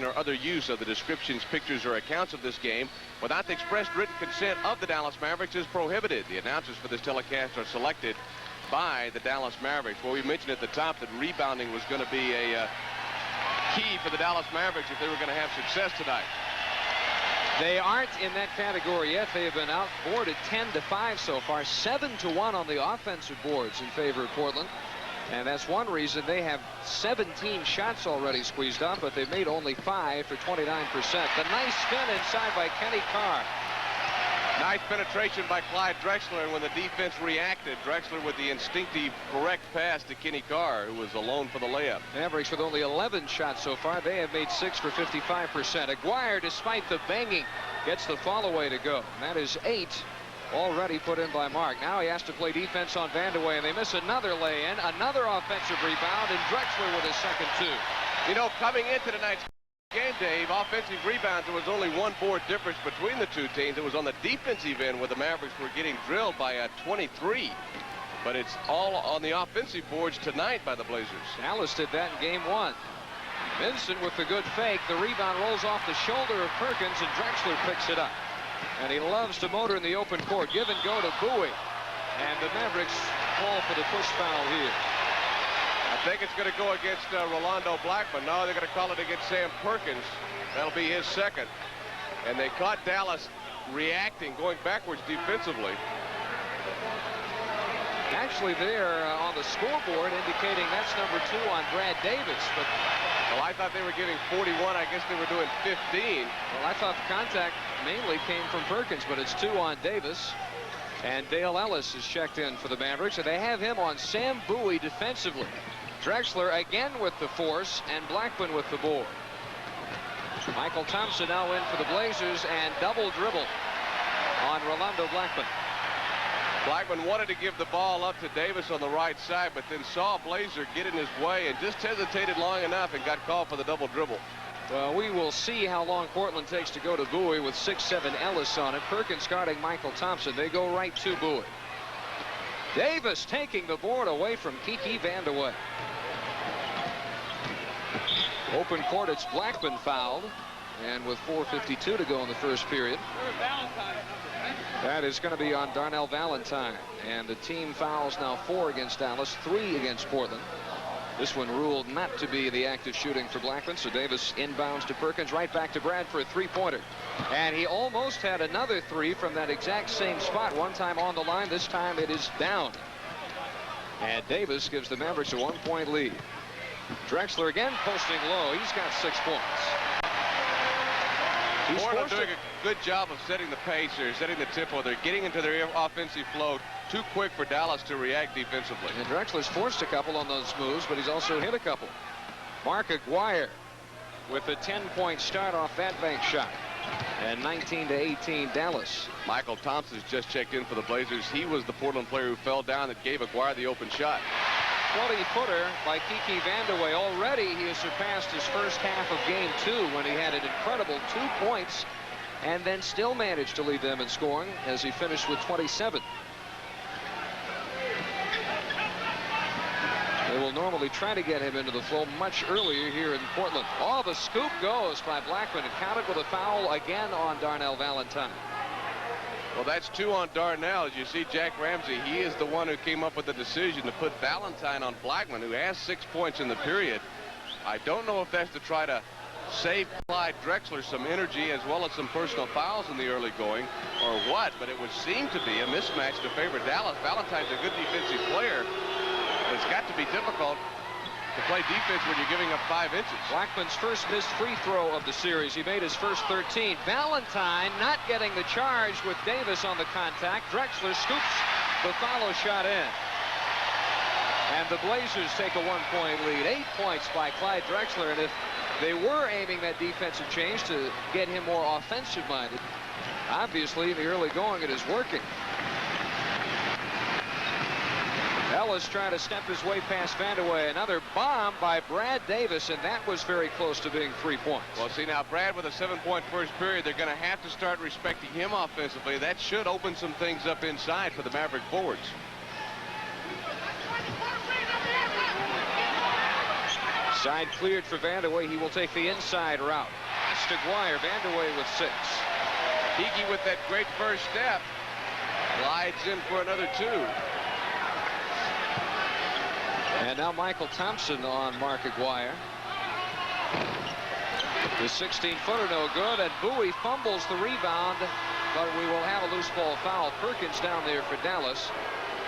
or other use of the descriptions, pictures, or accounts of this game without the expressed written consent of the Dallas Mavericks is prohibited. The announcers for this telecast are selected by the Dallas Mavericks. Well, we mentioned at the top that rebounding was going to be a key for the Dallas Mavericks if they were going to have success tonight. They aren't in that category yet. They have been outboarded 10-5 so far, 7-1 on the offensive boards in favor of Portland. And that's one reason they have 17 shots already squeezed up, but they've made only 5 for 29%. The nice spin inside by Kenny Carr. Nice penetration by Clyde Drexler, and when the defense reacted, Drexler with the instinctive correct pass to Kenny Carr, who was alone for the layup. Mavericks with only 11 shots so far. They have made 6 for 55%. Aguirre, despite the banging, gets the fall away to go. And that is 8 already put in by Mark. Now he has to play defense on Vandeweghe, and they miss another lay-in, another offensive rebound, and Drexler with his second 2. You know, coming into tonight's game, Dave, offensive rebounds, there was only 1 board difference between the two teams. It was on the defensive end where the Mavericks were getting drilled by a 23. But it's all on the offensive boards tonight by the Blazers. Dallas did that in game 1. Vincent with the good fake. The rebound rolls off the shoulder of Perkins, and Drexler picks it up. And he loves to motor in the open court. Give and go to Bowie. And the Mavericks call for the push foul here. I think it's going to go against Rolando Blackman. No, they're going to call it against Sam Perkins. That'll be his second. And they caught Dallas reacting, going backwards defensively. Actually, there on the scoreboard indicating that's number 2 on Brad Davis. But well, I thought they were giving 41. I guess they were doing 15. Well, I thought the contact mainly came from Perkins, but it's 2 on Davis. And Dale Ellis is checked in for the Mavericks, and they have him on Sam Bowie defensively. Drexler again with the force, and Blackman with the board. Michael Thompson now in for the Blazers, and double dribble on Rolando Blackman. Blackman wanted to give the ball up to Davis on the right side, but then saw Blazer get in his way and just hesitated long enough and got called for the double dribble. Well, we will see how long Portland takes to go to Bowie with 6'7" Ellis on it. Perkins guarding Michael Thompson. They go right to Bowie. Davis taking the board away from Kiki Vandeweghe. Open court, it's Blackman fouled, and with 4:52 to go in the first period. That is going to be on Darnell Valentine, and the team fouls now 4 against Dallas, 3 against Portland. This one ruled not to be the act of shooting for Blackman, so Davis inbounds to Perkins, right back to Brad for a 3-pointer. And he almost had another 3 from that exact same spot. One time on the line, this time it is down. And Davis gives the Mavericks a 1-point lead. Drexler again posting low. He's got 6 points. Portland doing a good job of setting the pace or setting the tempo. They're getting into their offensive flow too quick for Dallas to react defensively. And Drexler's forced a couple on those moves, but he's also hit a couple. Mark Aguirre with a 10-point start off that bank shot. And 19-18 Dallas. Michael Thompson's just checked in for the Blazers. He was the Portland player who fell down that gave Aguirre the open shot. 20-footer by Kiki Vandeweghe. Already he has surpassed his first half of game 2 when he had an incredible 2 points and then still managed to lead them in scoring as he finished with 27. They will normally try to get him into the flow much earlier here in Portland. Oh, the scoop goes by Blackman, and counted with a foul again on Darnell Valentine. Well, that's 2 on Darnell. As you see, Jack Ramsey, he is the one who came up with the decision to put Valentine on Blackman, who has 6 points in the period. I don't know if that's to try to save Clyde Drexler some energy as well as some personal fouls in the early going or what, but it would seem to be a mismatch to favor Dallas. Valentine's a good defensive player, but it's got to be difficult to play defense when you're giving up 5 inches. Blackman's first missed free throw of the series. He made his first 13. Valentine not getting the charge with Davis on the contact. Drexler scoops the follow shot in. And the Blazers take a 1-point lead. 8 points by Clyde Drexler. And if they were aiming that defensive change to get him more offensive-minded, obviously in the early going it is working. Ellis trying to step his way past Vandeweghe. Another bomb by Brad Davis, and that was very close to being 3 points. Well, see, now Brad with a 7-point first period, they're going to have to start respecting him offensively. That should open some things up inside for the Maverick forwards. Side cleared for Vandeweghe. He will take the inside route. Pass to Guire. Vandeweghe with 6. Hickey with that great first step. Glides in for another 2. And now Michael Thompson on Mark Aguirre. The 16-footer no good, and Bowie fumbles the rebound, but we will have a loose ball foul. Perkins down there for Dallas,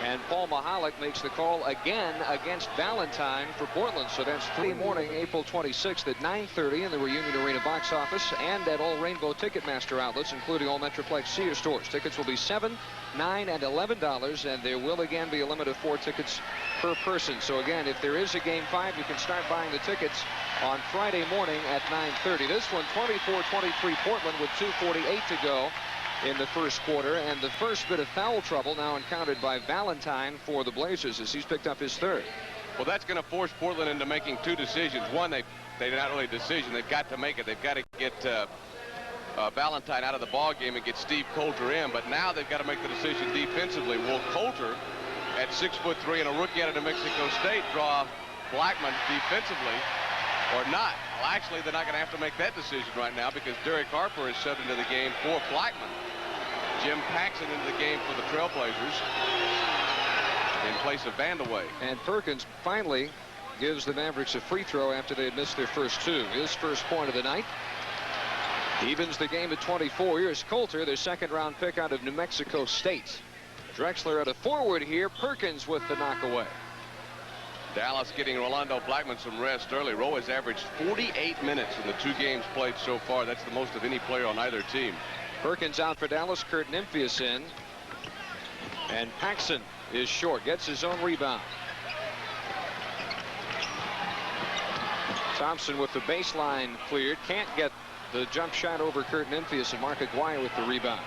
and Paul Mahalik makes the call again against Valentine for Portland. So that's Thursday morning, April 26th at 9:30 in the Reunion Arena box office and at all Rainbow Ticketmaster outlets, including all Metroplex Sears stores. Tickets will be $7, $9, and $11, and there will again be a limit of 4 tickets per person. So again, if there is a Game 5, you can start buying the tickets on Friday morning at 9:30. This one, 24-23 Portland with 2:48 to go in the first quarter, and the first bit of foul trouble now encountered by Valentine for the Blazers as he's picked up his 3rd. Well, that's going to force Portland into making 2 decisions. One, they're not really a decision. They've got to make it. They've got to get Valentine out of the ball game and get Steve Coulter in. But now they've got to make the decision defensively. Will Coulter, at 6'3" and a rookie out of New Mexico State, draw Blackman defensively or not? Well, actually, they're not going to have to make that decision right now because Derek Harper is set into the game for Blackman. Jim Paxson into the game for the Trailblazers in place of Vandeweghe. And Perkins finally gives the Mavericks a free throw after they had missed their first 2. His first point of the night evens the game at 24. Here's Coulter, their 2nd-round pick out of New Mexico State. Drexler at a forward here. Perkins with the knockaway. Dallas getting Rolando Blackman some rest early. Rowe has averaged 48 minutes in the 2 games played so far. That's the most of any player on either team. Perkins out for Dallas. Kurt Nymphius in. And Paxson is short. Gets his own rebound. Thompson with the baseline cleared. Can't get the jump shot over Kurt Nymphius, and Mark Aguirre with the rebound.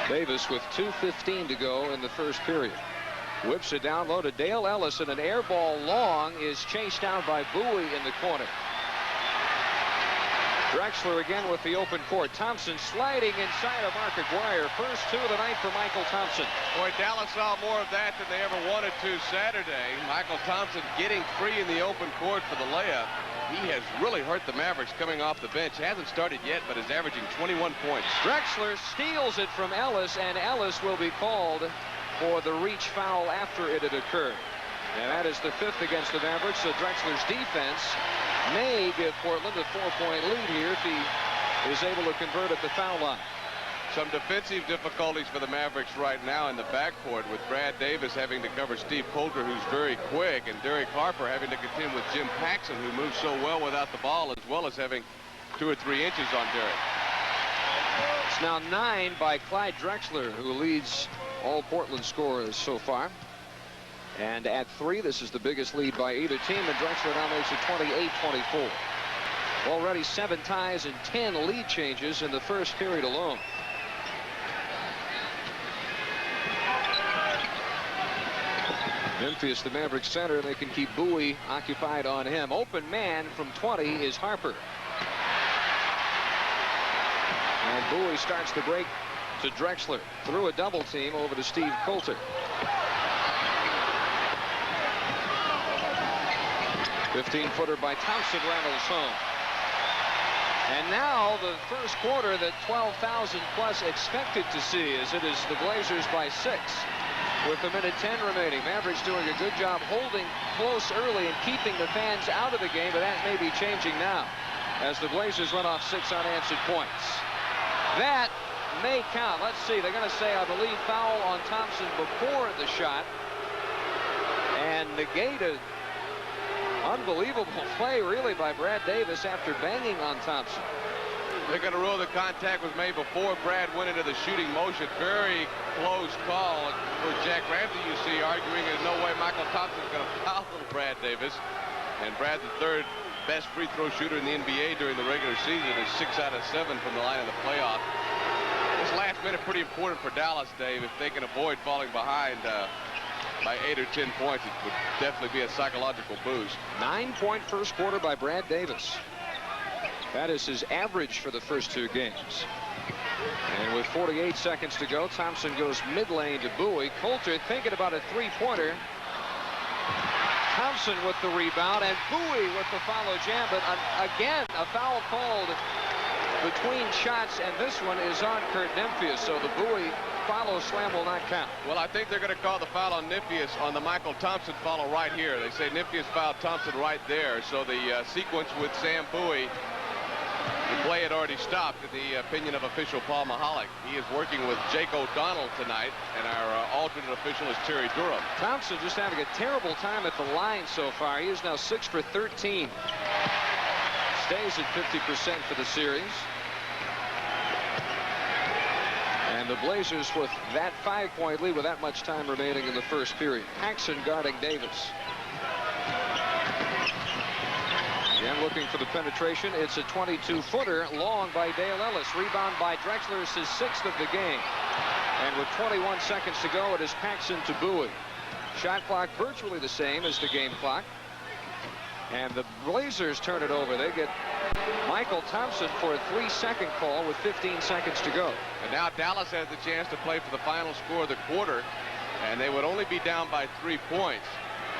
Davis with 2:15 to go in the first period. Whips it down low to Dale Ellis, and an air ball long is chased down by Bowie in the corner. Drexler again with the open court. Thompson sliding inside of Mark Aguirre. First 2 of the night for Michael Thompson. Boy, Dallas saw more of that than they ever wanted to Saturday. Michael Thompson getting free in the open court for the layup. He has really hurt the Mavericks coming off the bench. Hasn't started yet, but is averaging 21 points. Drexler steals it from Ellis, and Ellis will be called for the reach foul after it had occurred. And that is the 5th against the Mavericks. So Drexler's defense may give Portland a 4-point lead here if he is able to convert at the foul line. Some defensive difficulties for the Mavericks right now in the backcourt, with Brad Davis having to cover Steve Coulter, who's very quick, and Derek Harper having to contend with Jim Paxson, who moves so well without the ball, as well as having 2 or 3 inches on Derek. It's now 9 by Clyde Drexler, who leads all Portland scorers so far. And at 3, this is the biggest lead by either team, and Drexler now makes it 28-24. Already 7 ties and 10 lead changes in the first period alone. Nymphius, the Mavericks center, they can keep Bowie occupied on him. Open man from 20 is Harper. And Bowie starts the break to Drexler. Through a double team over to Steve Coulter. 15-footer by Thompson rattles home. And now the first quarter that 12,000 plus expected to see, as it is the Blazers by 6 with a minute 10 remaining. Mavericks doing a good job holding close early and keeping the fans out of the game, but that may be changing now as the Blazers run off 6 unanswered points. That may count. Let's see. They're going to say, I believe, foul on Thompson before the shot and negate a unbelievable play, really, by Brad Davis after banging on Thompson. They're going to rule the contact was made before Brad went into the shooting motion. Very close call for Jack Ramsey, you see, arguing there's no way Michael Thompson's going to foul Brad Davis. And Brad, the 3rd best free throw shooter in the NBA during the regular season, is 6 out of 7 from the line of the playoff. This last minute pretty important for Dallas, Dave. If they can avoid falling behind by 8 or 10 points, it would definitely be a psychological boost. 9-point first quarter by Brad Davis. That is his average for the first 2 games. And with 48 seconds to go, Thompson goes mid-lane to Bowie. Coulter thinking about a 3-pointer. Thompson with the rebound, and Bowie with the follow jam, but again, a foul called between shots, and this one is on Kurt Nymphius, so the Bowie follow slam will not count. Well, I think they're going to call the foul on Nymphius on the Michael Thompson follow right here. They say Nymphius fouled Thompson right there, so the sequence with Sam Bowie, the play had already stopped in the opinion of official Paul Mahalik. He is working with Jake O'Donnell tonight, and our alternate official is Terry Durham. Thompson just having a terrible time at the line so far. He is now 6 for 13. Stays at 50% for the series. And the Blazers with that 5-point lead with that much time remaining in the first period. Paxson guarding Davis. Again, looking for the penetration. It's a 22-footer long by Dale Ellis. Rebound by Drexler. It's his 6th of the game. And with 21 seconds to go, it is Paxson to Bowie. Shot clock virtually the same as the game clock. And the Blazers turn it over. They get Michael Thompson for a 3-second call with 15 seconds to go. And now Dallas has the chance to play for the final score of the quarter, and they would only be down by 3 points.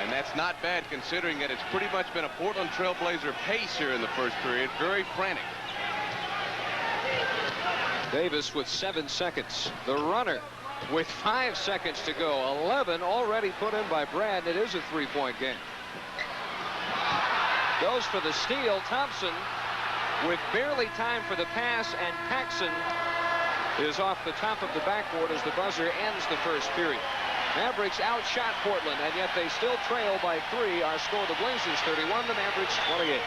And that's not bad considering that it's pretty much been a Portland Trailblazer pace here in the first period. Very frantic. Davis with 7 seconds. The runner with 5 seconds to go. 11 already put in by Brad. It is a 3-point game. Goes for the steal. Thompson with barely time for the pass, and Paxson is off the top of the backboard as the buzzer ends the first period. Mavericks outshot Portland, and yet they still trail by 3. Our score, the Blazers 31, the Mavericks 28.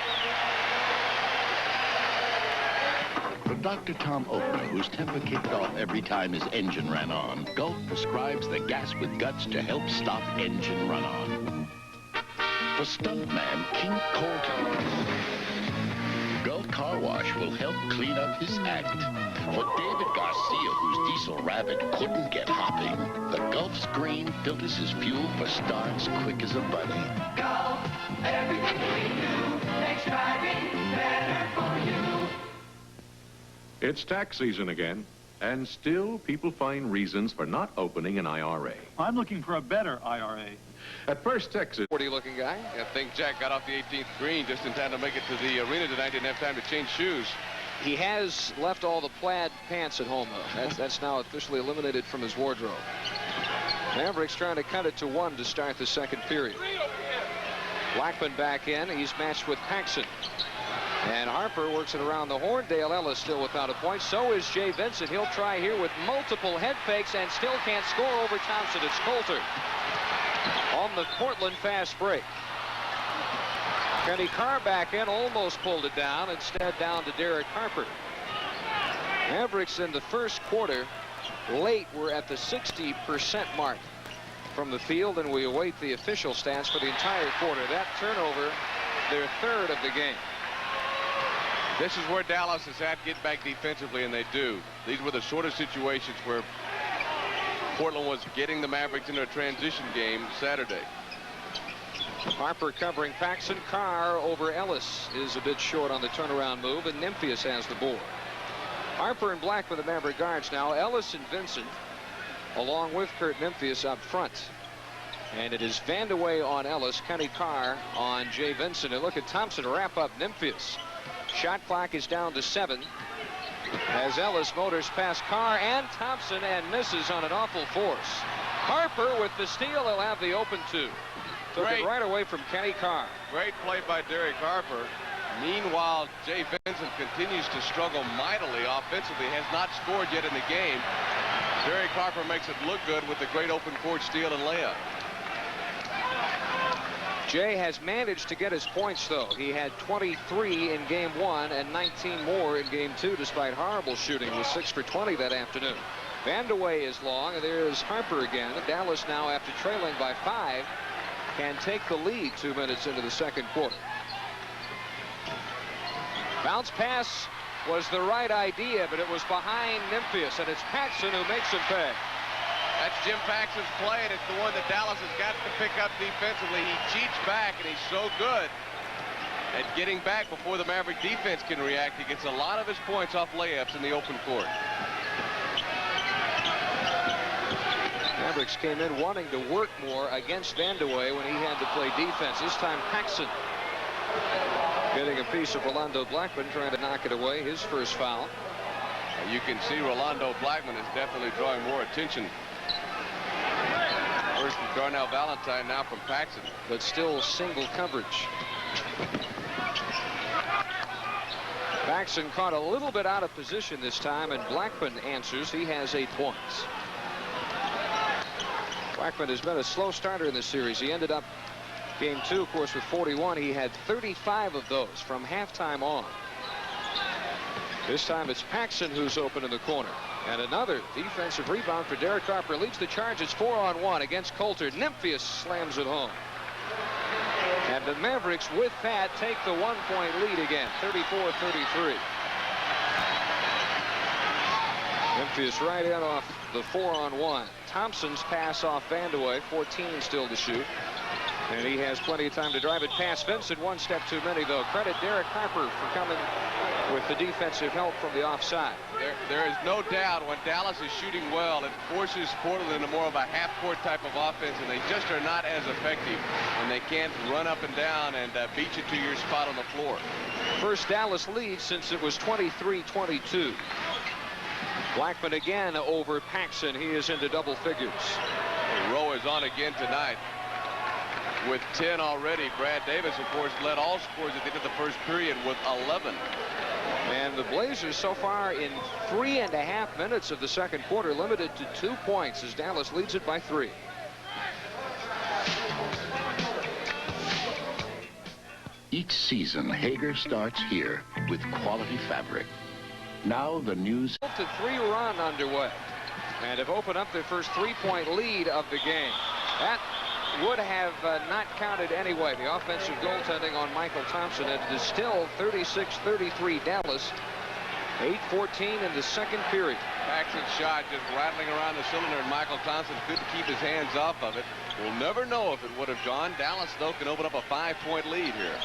For Dr. Tom Oakner, whose temper kicked off every time his engine ran on, Gulf prescribes the gas with guts to help stop engine run-on. For stuntman King Colton, Gulf Car Wash will help clean up his act. For David Garcia, whose diesel rabbit couldn't get hopping, the Gulf's green filters his fuel for starts quick as a bunny. Gulf, everything we do makes driving better for you. It's tax season again, and still people find reasons for not opening an IRA. I'm looking for a better IRA. At First Texas, 40-looking guy. I think Jack got off the 18th green just in time to make it to the arena tonight. Didn't have time to change shoes. He has left all the plaid pants at home, though. That's now officially eliminated from his wardrobe. Mavericks trying to cut it to 1 to start the second period. Blackman back in. He's matched with Paxson. And Harper works it around the horn. Dale Ellis still without a point. So is Jay Vincent. He'll try here with multiple head fakes and still can't score over Thompson. It's Coulter on the Portland fast break. Kenny Carr back in, almost pulled it down. Instead down to Derek Harper. Mavericks in the first quarter late were at the 60% mark from the field, and we await the official stats for the entire quarter. That turnover, their 3rd of the game. This is where Dallas is at getting back defensively, and they do. These were the sort of situations where Portland was getting the Mavericks into a transition game Saturday. Harper covering Paxson. Carr over Ellis is a bit short on the turnaround move, and Nymphius has the board. Harper and Black with the Maverick guards now. Ellis and Vincent along with Kurt Nymphius up front. And it is Vandeweghe on Ellis, Kenny Carr on Jay Vincent. And look at Thompson wrap up Nymphius. Shot clock is down to 7 as Ellis motors past Carr and Thompson and misses on an awful force. Harper with the steal. He'll have the open 2. Took it right away from Kenny Carr. Great play by Derek Harper. Meanwhile, Jay Vincent continues to struggle mightily offensively. Has not scored yet in the game. Derek Harper makes it look good with the great open court steal and layup. Jay has managed to get his points, though. He had 23 in game 1 and 19 more in game 2, despite horrible shooting, with 6 for 20 that afternoon. Vandeweghe is long, and there's Harper again. Dallas now, after trailing by 5, can take the lead 2 minutes into the second quarter. Bounce pass was the right idea, but it was behind Nymphius, and it's Paxson who makes him pay. That's Jim Paxson's play, and it's the one that Dallas has got to pick up defensively. He cheats back, and he's so good at getting back before the Maverick defense can react. He gets a lot of his points off layups in the open court. Mavericks came in wanting to work more against Vandeweghe when he had to play defense. This time Paxson getting a piece of Rolando Blackman, trying to knock it away. His first foul. You can see Rolando Blackman is definitely drawing more attention. First from Darnell Valentine, now from Paxson. But still single coverage. Paxson caught a little bit out of position this time, and Blackman answers. He has 8 points. Blackman has been a slow starter in this series. He ended up game 2, of course, with 41. He had 35 of those from halftime on. This time it's Paxson who's open in the corner. And another defensive rebound for Derek Harper. Leads the charge. It's 4-on-1 against Coulter. Nymphius slams it home. And the Mavericks, with that, take the 1-point lead again, 34-33. Nymphius right in off the 4-on-1. Thompson's pass off Vandeweghe, 14 still to shoot. And he has plenty of time to drive it past Vincent. One step too many, though. Credit Derek Harper for coming with the defensive help from the offside. There is no doubt when Dallas is shooting well, it forces Portland into more of a half-court type of offense, and they just are not as effective when they can't run up and down and beat you to your spot on the floor. First Dallas lead since it was 23-22. Blackman again over Paxson. He is into double figures. Rowe is on again tonight with 10 already. Brad Davis, of course, led all scores at the end of the first period with 11. And the Blazers so far in 3.5 minutes of the second quarter limited to 2 points as Dallas leads it by 3. Each season, Hager starts here with quality fabric. Now the news. To 3 run underway, and have opened up their first 3-point lead of the game. That would have not counted anyway. The offensive goaltending on Michael Thompson, and it is still 36-33 Dallas. 8:14 in the second period. Paxson's shot just rattling around the cylinder, and Michael Thompson couldn't keep his hands off of it. We'll never know if it would have gone. Dallas, though, can open up a 5-point lead here.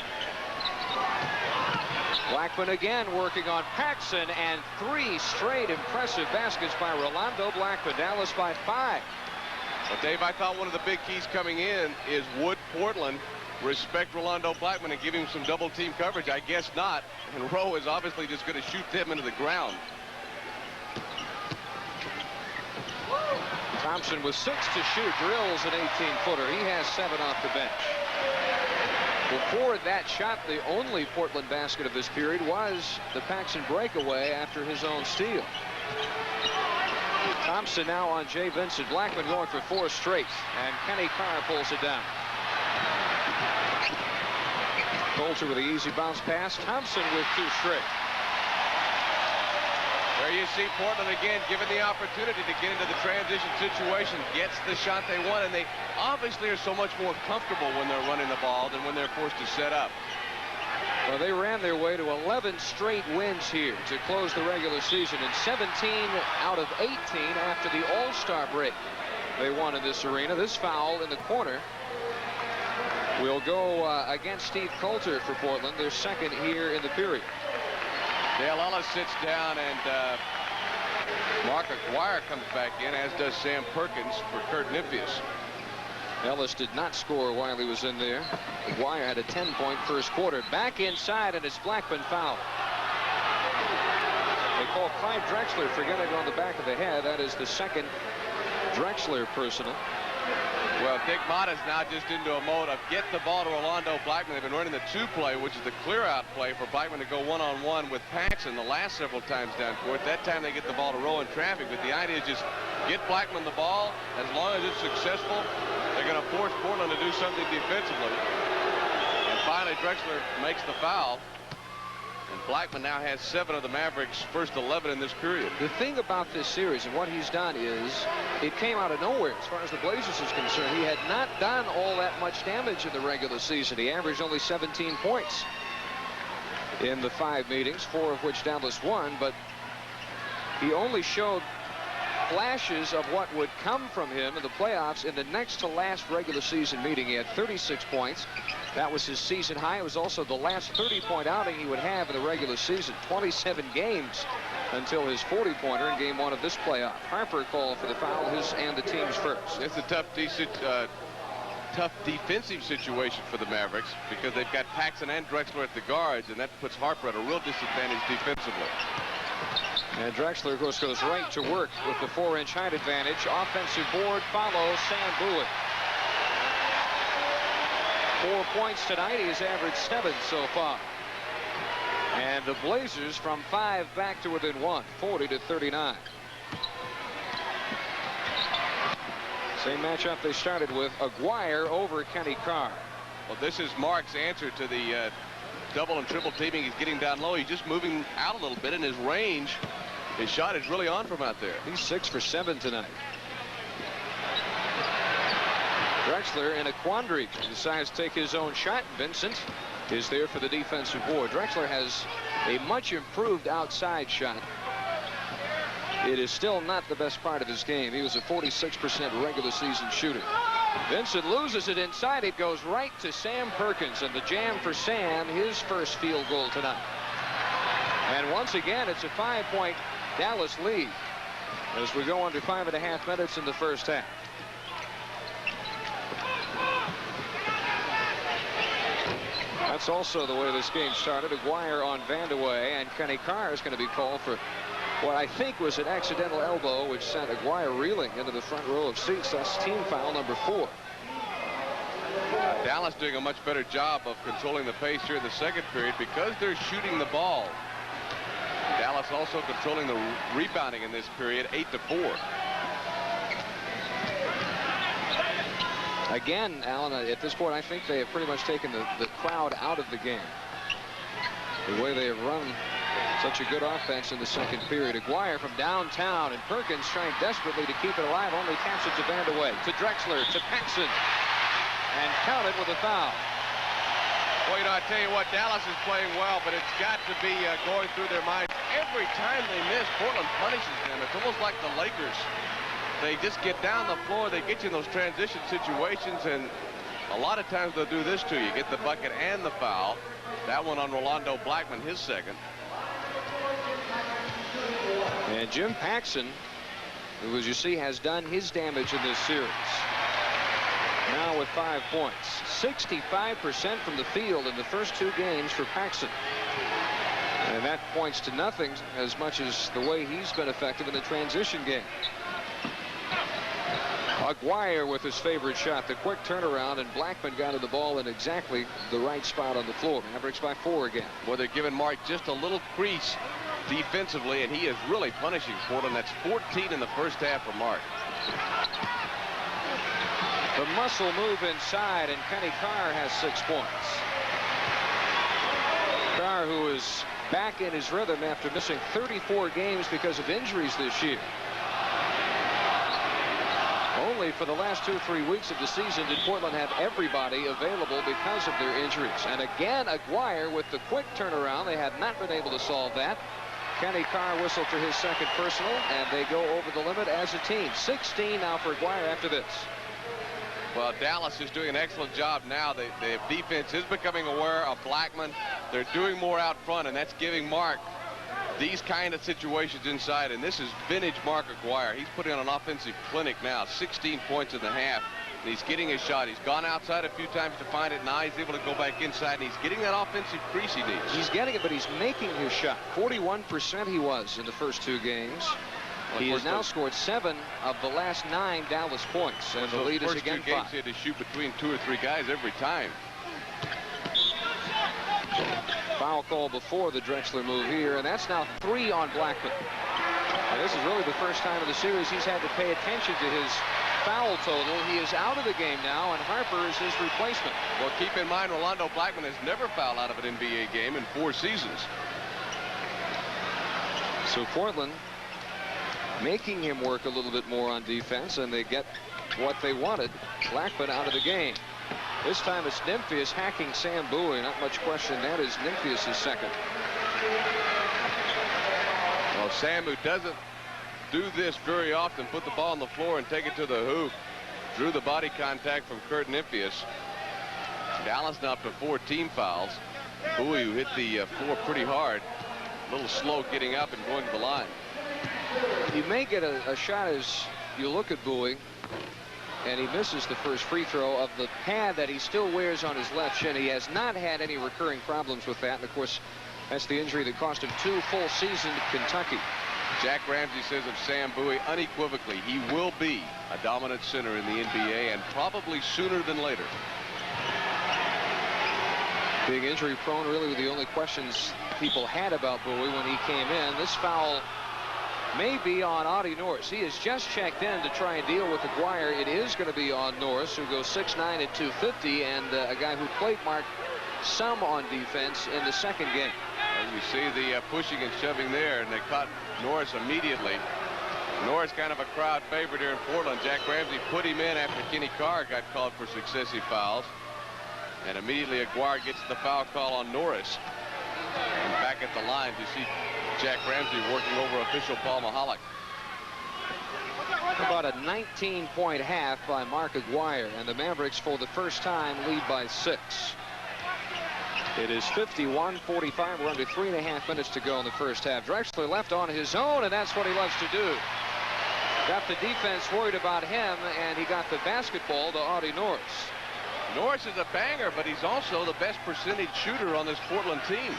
Blackman again working on Paxson, and 3 straight impressive baskets by Rolando Blackman. Dallas by 5. Well, Dave, I thought one of the big keys coming in is would Portland respect Rolando Blackman and give him some double-team coverage? I guess not. And Rowe is obviously just going to shoot them into the ground. Thompson with 6 to shoot, drills an 18-footer. He has 7 off the bench. Before that shot, the only Portland basket of this period was the Paxson breakaway after his own steal. Thompson now on Jay Vincent. Blackman going for 4 straight, and Kenny Carr pulls it down. Coulter with the easy bounce pass. Thompson with 2 straight. There you see Portland again given the opportunity to get into the transition situation. Gets the shot they want, and they obviously are so much more comfortable when they're running the ball than when they're forced to set up. Well, they ran their way to 11 straight wins here to close the regular season, and 17 out of 18 after the All-Star break. They won in this arena. This foul in the corner will go against Steve Coulter for Portland, their second here in the period. Dale Ellis sits down, and Mark Aguirre comes back in, as does Sam Perkins for Kurt Nymphius. Ellis did not score while he was in there. Aguirre had a 10-point first quarter. Back inside, and it's Blackman foul. They call Clyde Drexler for getting on the back of the head. That is the second Drexler personal. Well, Dick Mott is now just into a mode of get the ball to Rolando Blackman. They've been running the 2-play, which is the clear-out play for Blackman to go one-on-one with Paxson the last several times down court. That time they get the ball to Rowe in traffic, but the idea is just get Blackman the ball. As long as it's successful, they're going to force Portland to do something defensively. And finally, Drexler makes the foul. And Blackman now has 7 of the Mavericks' first 11 in this period. The thing about this series and what he's done is it came out of nowhere as far as the Blazers is concerned. He had not done all that much damage in the regular season. He averaged only 17 points in the 5 meetings, 4 of which Dallas won, but he only showed flashes of what would come from him in the playoffs in the next to last regular season meeting. He had 36 points. That was his season high. It was also the last 30-point outing he would have in the regular season. 27 games until his 40-pointer in game 1 of this playoff. Harper called for the foul, his and the team's first. It's a tough defensive situation for the Mavericks because they've got Paxson and Drexler at the guards, and that puts Harper at a real disadvantage defensively. And Drexler, of course, goes right to work with the 4-inch height advantage. Offensive board follows Sam Bowie. 4 points tonight. He's averaged 7 so far. And the Blazers from 5 back to within 1, 40-39. Same matchup they started with. Aguirre over Kenny Carr. Well, this is Mark's answer to the double and triple teaming. He's getting down low. He's just moving out a little bit in his range. His shot is really on from out there. He's 6 for 7 tonight. Drexler in a quandary. He decides to take his own shot. Vincent is there for the defensive board. Drexler has a much improved outside shot. It is still not the best part of his game. He was a 46% regular season shooter. Vincent loses it inside. It goes right to Sam Perkins, and the jam for Sam, his first field goal tonight. And once again, it's a 5-point Dallas lead as we go under 5.5 minutes in the first half. That's also the way this game started. Aguirre on Vandeweghe, and Kenny Carr is going to be called for what I think was an accidental elbow, which sent Aguirre reeling into the front row of seats. That's team foul number 4. Dallas doing a much better job of controlling the pace here in the second period because they're shooting the ball. Dallas also controlling the rebounding in this period, 8-4. Again, Alan, at this point, I think they have pretty much taken the crowd out of the game. The way they have run such a good offense in the second period. Aguirre from downtown, and Perkins trying desperately to keep it alive, only taps it to Vandeweghe, to Drexler, to Paxson, and counted with a foul. Well, you know, I tell you what, Dallas is playing well, but it's got to be going through their minds. Every time they miss, Portland punishes them. It's almost like the Lakers. They just get down the floor, they get you in those transition situations, and a lot of times they'll do this to you. Get the bucket and the foul. That one on Rolando Blackman, his second. And Jim Paxson, who, as you see, has done his damage in this series. Now with 5 points. 65% from the field in the first 2 games for Paxson. And that points to nothing as much as the way he's been effective in the transition game. Aguirre with his favorite shot, the quick turnaround, and Blackman got to the ball in exactly the right spot on the floor. Mavericks by 4 again. Well, they're giving Mark just a little crease defensively, and he is really punishing Portland. That's 14 in the first half for Mark. The muscle move inside, and Kenny Carr has 6 points. Carr, who is back in his rhythm after missing 34 games because of injuries this year. Only for the last 2-3 weeks of the season did Portland have everybody available because of their injuries. And again, Aguirre with the quick turnaround. They had not been able to solve that. Kenny Carr whistled for his second personal, and they go over the limit as a team. 16 now for Aguirre after this. Well, Dallas is doing an excellent job now. The defense is becoming aware of Blackman. They're doing more out front, and that's giving Mark these kind of situations inside. And this is vintage Mark Aguirre. He's putting on an offensive clinic now. 16 points in the half. And he's getting his shot. He's gone outside a few times to find it. Now he's able to go back inside, and he's getting that offensive crease he needs. He's getting it, but he's making his shot. 41% he was in the first 2 games. He has now scored 7 of the last 9 Dallas points, and the lead is again 5. First 2 games he had to shoot between 2 or 3 guys every time. Foul call before the Drexler move here, and that's now 3 on Blackman. And this is really the first time in the series he's had to pay attention to his foul total. He is out of the game now, and Harper is his replacement. Well, keep in mind, Rolando Blackman has never fouled out of an NBA game in 4 seasons. So Portland making him work a little bit more on defense, and they get what they wanted. Blackman out of the game. This time it's Nymphius hacking Sam Bowie. Not much question. That is Nymphius' second. Well, Sam, who doesn't do this very often, put the ball on the floor and take it to the hoop, drew the body contact from Kurt Nymphius. Dallas now up to 4 team fouls. Bowie, who hit the floor pretty hard, a little slow getting up and going to the line. You may get a shot as you look at Bowie, and he misses the first free throw of the pad that he still wears on his left shin. He has not had any recurring problems with that, and of course that's the injury that cost him 2 full seasons at Kentucky. Jack Ramsey says of Sam Bowie unequivocally he will be a dominant center in the NBA, and probably sooner than later. Being injury prone really were the only questions people had about Bowie when he came in. This foul may be on Audie Norris. He has just checked in to try and deal with Aguirre. It is going to be on Norris, who goes 6'9" at 250, and a guy who plate marked some on defense in the second game. You see the pushing and shoving there, and they caught Norris immediately. Norris kind of a crowd favorite here in Portland. Jack Ramsey put him in after Kenny Carr got called for successive fouls. And immediately Aguirre gets the foul call on Norris. And back at the line, you see Jack Ramsey working over official Paul Mahalik. About a 19-point half by Mark Aguirre, and the Mavericks for the first time lead by 6. It is 51-45. We're under 3.5 minutes to go in the first half. Drexler left on his own, and that's what he loves to do. Got the defense worried about him, and he got the basketball to Audie Norris. Norris is a banger, but he's also the best percentage shooter on this Portland team.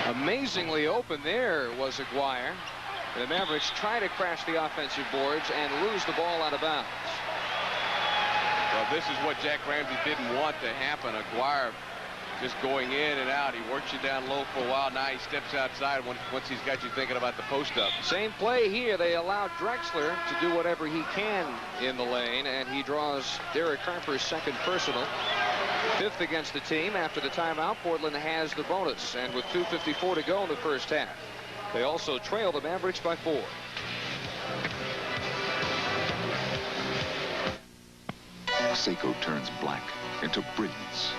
Amazingly open there was Aguirre. The Mavericks try to crash the offensive boards and lose the ball out of bounds. Well, this is what Jack Ramsey didn't want to happen. Aguirre just going in and out. He works you down low for a while. Now he steps outside once he's got you thinking about the post-up. Same play here. They allowed Drexler to do whatever he can in the lane, and he draws Derek Harper's second personal. 5th against the team. After the timeout, Portland has the bonus, and with 2:54 to go in the first half, they also trail the Mavericks by 4. Seiko turns black into brilliance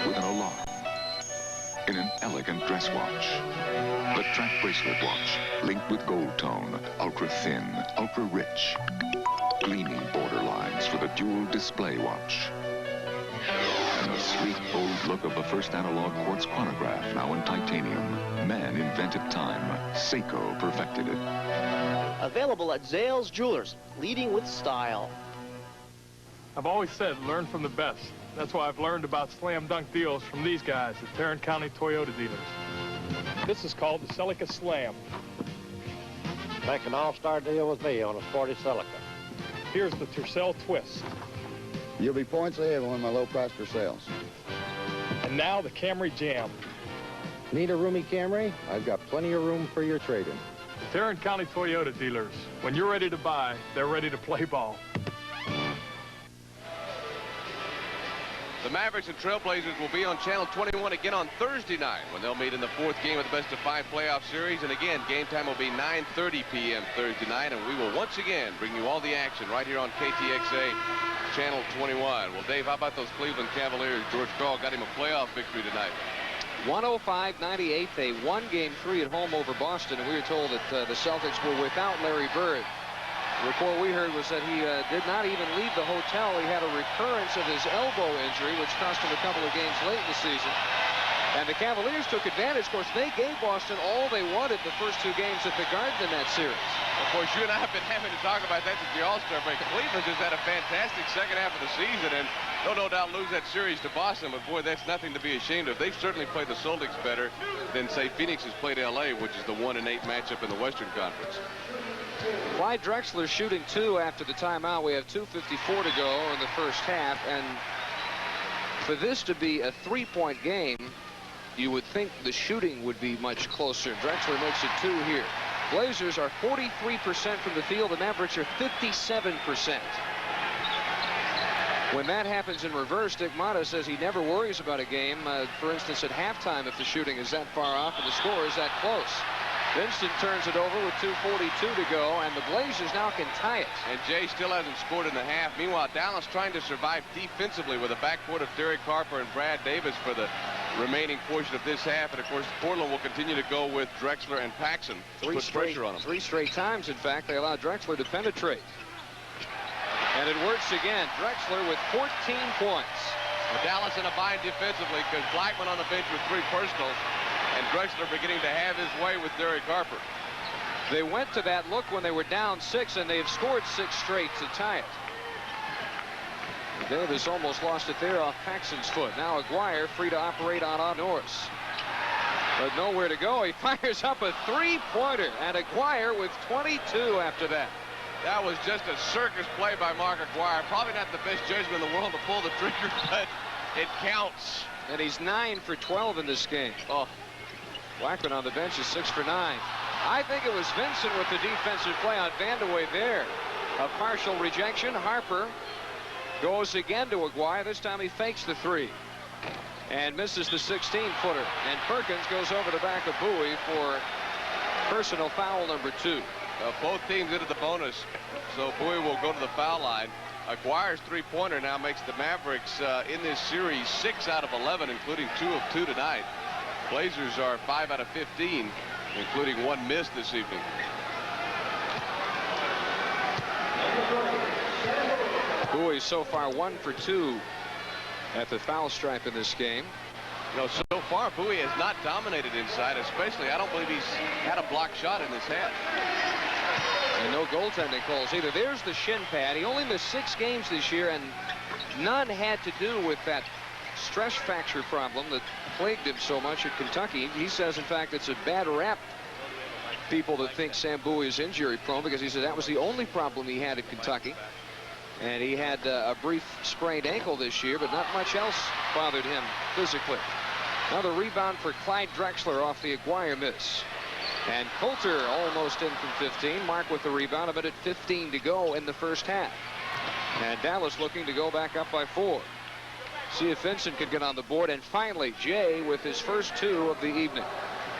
with an alarm in an elegant dress watch. The track bracelet watch, linked with gold tone, ultra thin, ultra rich, gleaming border lines for the dual display watch. And the sleek, bold look of the first analog quartz chronograph, now in titanium. Man invented time. Seiko perfected it. Available at Zales Jewelers, leading with style. I've always said learn from the best. That's why I've learned about slam dunk deals from these guys at Tarrant County Toyota dealers. This is called the Celica Slam. Make an all-star deal with me on a sporty Celica. Here's the Tercel Twist. You'll be points ahead on my low-price Tercels. And now the Camry Jam. Need a roomy Camry? I've got plenty of room for your trade-in. The Tarrant County Toyota dealers. When you're ready to buy, they're ready to play ball. The Mavericks and Trailblazers will be on Channel 21 again on Thursday night when they'll meet in the 4th game of the best-of-5 playoff series. And again, game time will be 9:30 p.m. Thursday night, and we will once again bring you all the action right here on KTXA Channel 21. Well, Dave, how about those Cleveland Cavaliers? George Karl got him a playoff victory tonight. 105-98. They won Game 3 at home over Boston, and we were told that the Celtics were without Larry Bird. The report we heard was that he did not even leave the hotel. He had a recurrence of his elbow injury, which cost him a couple of games late in the season. And the Cavaliers took advantage. Of course, they gave Boston all they wanted the first 2 games at the Garden in that series. Of course, you and I have been having to talk about that since the All-Star break. Cleveland just had a fantastic second half of the season, and they'll no doubt lose that series to Boston. But, boy, that's nothing to be ashamed of. They've certainly played the Celtics better than, say, Phoenix has played L.A., which is the 1-8 matchup in the Western Conference. Clyde Drexler shooting 2 after the timeout. We have 2:54 to go in the first half, and for this to be a 3-point game, you would think the shooting would be much closer. Drexler makes it 2 here. Blazers are 43% from the field. The Mavericks are 57%. When that happens in reverse, Dick Motta says he never worries about a game. For instance, at halftime, if the shooting is that far off and the score is that close. Vincent turns it over with 2:42 to go, and the Blazers now can tie it. And Jay still hasn't scored in the half. Meanwhile, Dallas trying to survive defensively with a backcourt of Derek Harper and Brad Davis for the remaining portion of this half. And, of course, Portland will continue to go with Drexler and Paxson to put pressure on them. 3 straight times, in fact, they allow Drexler to penetrate. And it works again. Drexler with 14 points. Dallas in a bind defensively because Blackman on the bench with 3 personals, and Drexler beginning to have his way with Derek Harper. They went to that look when they were down 6, and they've scored 6 straight to tie it. Davis almost lost it there off Paxson's foot. Now Aguirre free to operate on Norris. But nowhere to go. He fires up a 3-pointer, and Aguirre with 22 after that. That was just a circus play by Mark Aguirre. Probably not the best judgment in the world to pull the trigger, but it counts. And he's 9 for 12 in this game. Oh. Blackman on the bench is 6 for 9. I think it was Vincent with the defensive play on Vandeweghe there. A partial rejection. Harper goes again to Aguirre. This time he fakes the 3 and misses the 16-footer. And Perkins goes over the back of Bowie for personal foul number 2. Both teams into the bonus, so Bowie will go to the foul line. Aguirre's 3-pointer now makes the Mavericks in this series 6 out of 11, including 2 of 2 tonight. Blazers are 5 out of 15, including 1 miss this evening. Bowie so far 1 for 2 at the foul stripe in this game. You know, so far Bowie has not dominated inside, especially I don't believe he's had a block shot in this half. And no goaltending calls either. There's the shin pad. He only missed 6 games this year, and none had to do with that stress fracture problem that plagued him so much at Kentucky. He says, in fact, it's a bad rap, people that think Sam Bowie is injury prone, because he said that was the only problem he had at Kentucky. And he had a brief sprained ankle this year, but not much else bothered him physically. Another rebound for Clyde Drexler off the Aguirre miss. And Coulter almost in from 15. Mark with the rebound, a minute 15 to go in the first half. And Dallas looking to go back up by 4. See if Vincent can get on the board. And finally, Jay with his first 2 of the evening.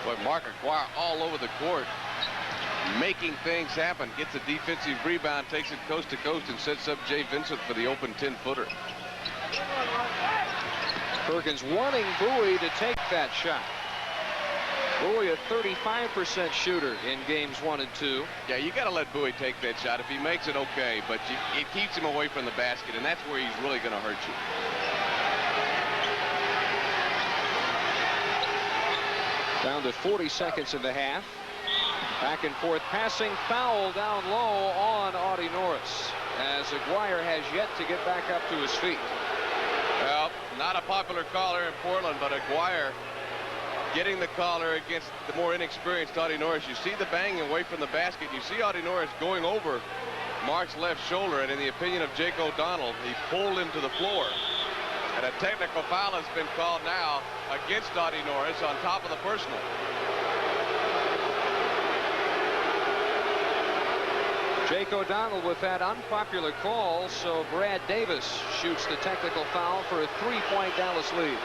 Boy, Mark Aguirre all over the court, making things happen. Gets a defensive rebound, takes it coast to coast, and sets up Jay Vincent for the open 10-footer. Perkins wanting Bowie to take that shot. Bowie a 35% shooter in games 1 and 2. Yeah, you got to let Bowie take that shot. If he makes it, okay, but it keeps him away from the basket, and that's where he's really going to hurt you. Down to 40 seconds in the half. Back and forth passing, foul down low on Audie Norris, as Aguirre has yet to get back up to his feet. Well, not a popular call here in Portland, but Aguirre getting the caller against the more inexperienced Audie Norris. You see the banging away from the basket. You see Audie Norris going over Mark's left shoulder, and in the opinion of Jake O'Donnell, he pulled him to the floor. And a technical foul has been called now against Audie Norris on top of the personal. Jake O'Donnell with that unpopular call, so Brad Davis shoots the technical foul for a 3-point Dallas lead.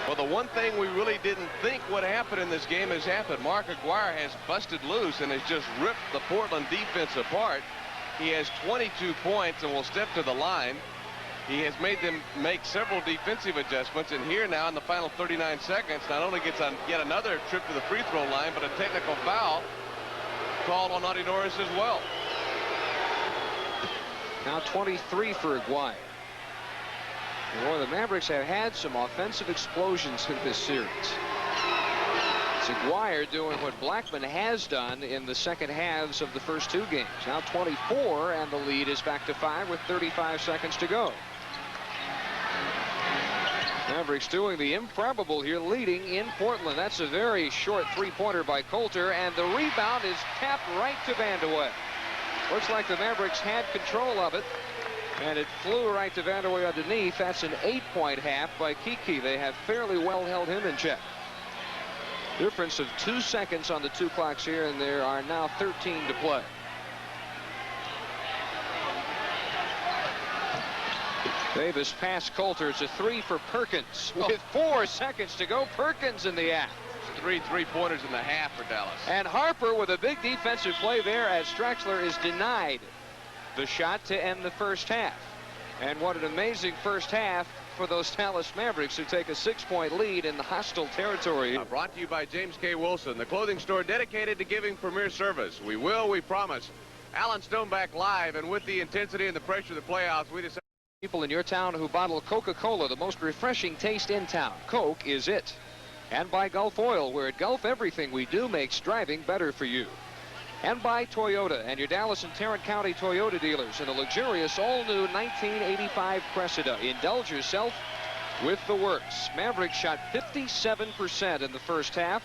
Well, the one thing we really didn't think would happen in this game has happened. Mark Aguirre has busted loose and has just ripped the Portland defense apart. He has 22 points and will step to the line. He has made them make several defensive adjustments, and here now in the final 39 seconds, not only gets on yet another trip to the free throw line, but a technical foul called on Audie Norris as well. Now 23 for Aguirre. Boy, the Mavericks have had some offensive explosions in this series. It's Aguirre doing what Blackman has done in the second halves of the first 2 games. Now 24, and the lead is back to 5 with 35 seconds to go. Mavericks doing the improbable here, leading in Portland. That's a very short 3-pointer by Coulter, and the rebound is tapped right to Vandeweghe. Looks like the Mavericks had control of it, and it flew right to Vandeweghe underneath. That's an 8-point half by Kiki. They have fairly well held him in check. Difference of 2 seconds on the 2 clocks here, and there are now 13 to play. Davis past Coulter. It's a 3 for Perkins with 4 seconds to go. Perkins in the act. 3 3-pointers in the half for Dallas. And Harper with a big defensive play there, as Drexler is denied the shot to end the first half. And what an amazing first half for those Dallas Mavericks, who take a 6-point lead in the hostile territory. Brought to you by James K. Wilson, the clothing store dedicated to giving premier service. We will, we promise. Alan Stone back live, and with the intensity and the pressure of the playoffs, we decided People in your town who bottle Coca-Cola, the most refreshing taste in town. Coke is it. And by Gulf Oil, where at Gulf everything we do makes driving better for you. And by Toyota and your Dallas and Tarrant County Toyota dealers in a luxurious all-new 1985 Cressida. Indulge yourself with the works. Mavericks shot 57% in the first half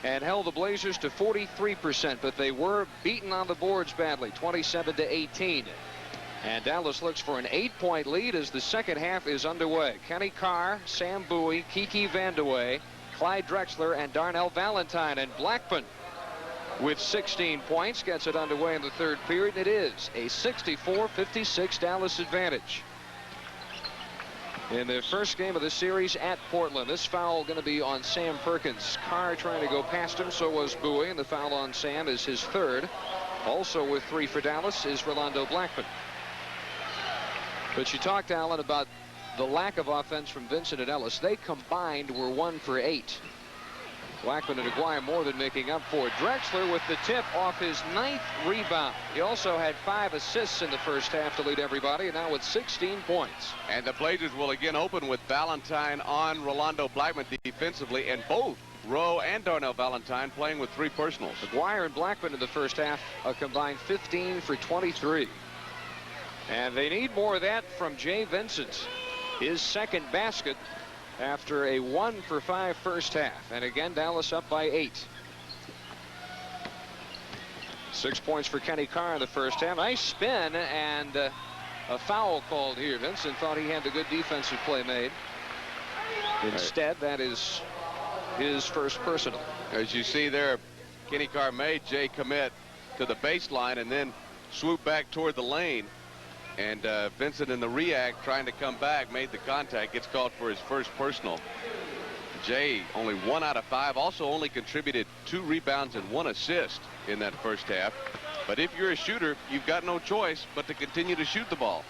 and held the Blazers to 43%, but they were beaten on the boards badly, 27-18. And Dallas looks for an 8-point lead as the second half is underway. Kenny Carr, Sam Bowie, Kiki Vandeweghe, Clyde Drexler, and Darnell Valentine. And Blackman with 16 points gets it underway in the third period. It is a 64-56 Dallas advantage. In the first game of the series at Portland, this foul going to be on Sam Perkins. Carr trying to go past him, so was Bowie, and the foul on Sam is his third. Also with 3 for Dallas is Rolando Blackman. But you talked, Alan, about the lack of offense from Vincent and Ellis. They combined were 1 for 8. Blackman and Aguirre more than making up for it. Drexler with the tip off his 9th rebound. He also had 5 assists in the first half to lead everybody, and now with 16 points. And the Blazers will again open with Valentine on Rolando Blackman defensively, and both Rowe and Darnell Valentine playing with 3 personals. Aguirre and Blackman in the first half a combined 15 for 23. And they need more of that from Jay Vincent. His second basket after a 1 for 5 first half. And again, Dallas up by 8. 6 points for Kenny Carr in the first half. Nice spin and a foul called here. Vincent thought he had the good defensive play made. Instead, that is his first personal. As you see there, Kenny Carr made Jay commit to the baseline and then swoop back toward the lane. And Vincent in the react trying to come back made the contact, gets called for his first personal. Jay only 1 out of 5, also only contributed 2 rebounds and 1 assist in that first half. But if you're a shooter, you've got no choice but to continue to shoot the ball,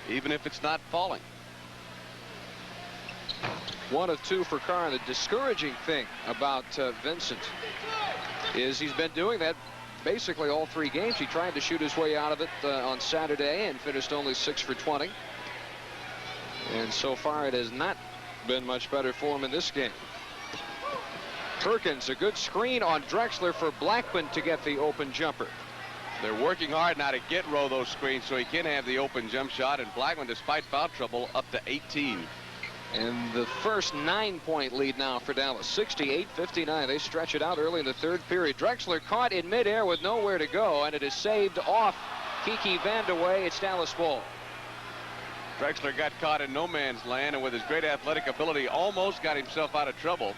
even if it's not falling. 1 of 2 for Carr. The discouraging thing about Vincent is he's been doing that basically all 3 games. He tried to shoot his way out of it on Saturday and finished only 6 for 20. And so far it has not been much better for him in this game. Perkins, a good screen on Drexler for Blackman to get the open jumper. They're working hard now to get Rowe those screens so he can have the open jump shot, and Blackman, despite foul trouble, up to 18. And the first 9-point lead now for Dallas, 68-59. They stretch it out early in the third period. Drexler caught in midair with nowhere to go, and it is saved off Kiki Vandeweghe. It's Dallas ball. Drexler got caught in no man's land, and with his great athletic ability, almost got himself out of trouble.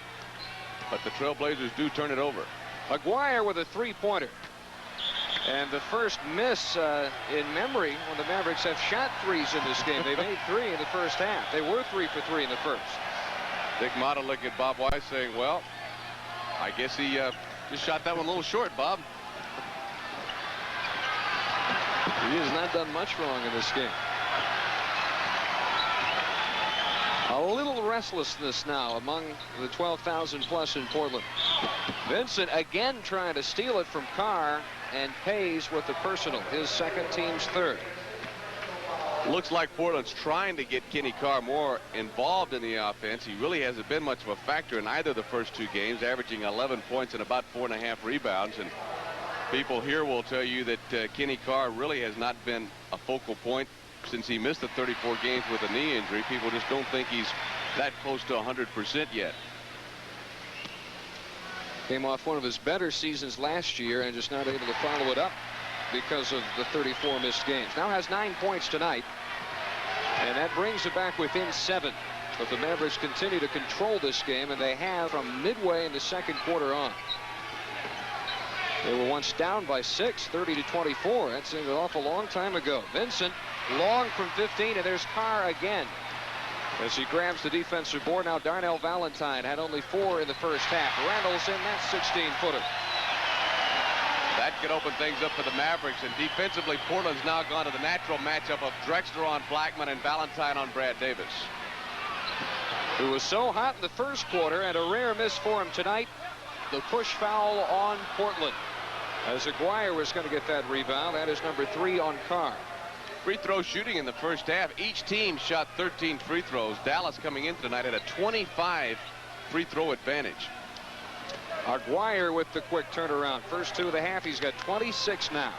But the Trailblazers do turn it over. Aguirre with a 3-pointer. And the first miss in memory when the Mavericks have shot 3s in this game. They made 3 in the first half. They were 3 for 3 in the first. Dick Motta looking at Bob Weiss saying, well, I guess he just shot that one a little short, Bob. He has not done much wrong in this game. A little restlessness now among the 12,000 plus in Portland. Vincent again trying to steal it from Carr, and pays with the personal, his second, team's third. Looks like Portland's trying to get Kenny Carr more involved in the offense. He really hasn't been much of a factor in either of the first 2 games, averaging 11 points and about 4.5 rebounds. And people here will tell you that Kenny Carr really has not been a focal point since he missed the 34 games with a knee injury. People just don't think he's that close to 100% yet. Came off one of his better seasons last year and just not able to follow it up because of the 34 missed games. Now has 9 points tonight, and that brings it back within 7. But the Mavericks continue to control this game, and they have from midway in the second quarter on. They were once down by 6, 30-24. That seemed an awful long time ago. Vincent long from 15, and there's Carr again as he grabs the defensive board. Now Darnell Valentine had only 4 in the first half. Randall's in that 16-footer. That could open things up for the Mavericks, and defensively Portland's now gone to the natural matchup of Drexler on Blackman and Valentine on Brad Davis, who was so hot in the first quarter, and a rare miss for him tonight. The push foul on Portland, as Aguirre was going to get that rebound. That is number 3 on Carr. Free throw shooting in the first half. Each team shot 13 free throws. Dallas coming in tonight at a 25 free throw advantage. Aguirre with the quick turnaround. First 2 of the half. He's got 26 now.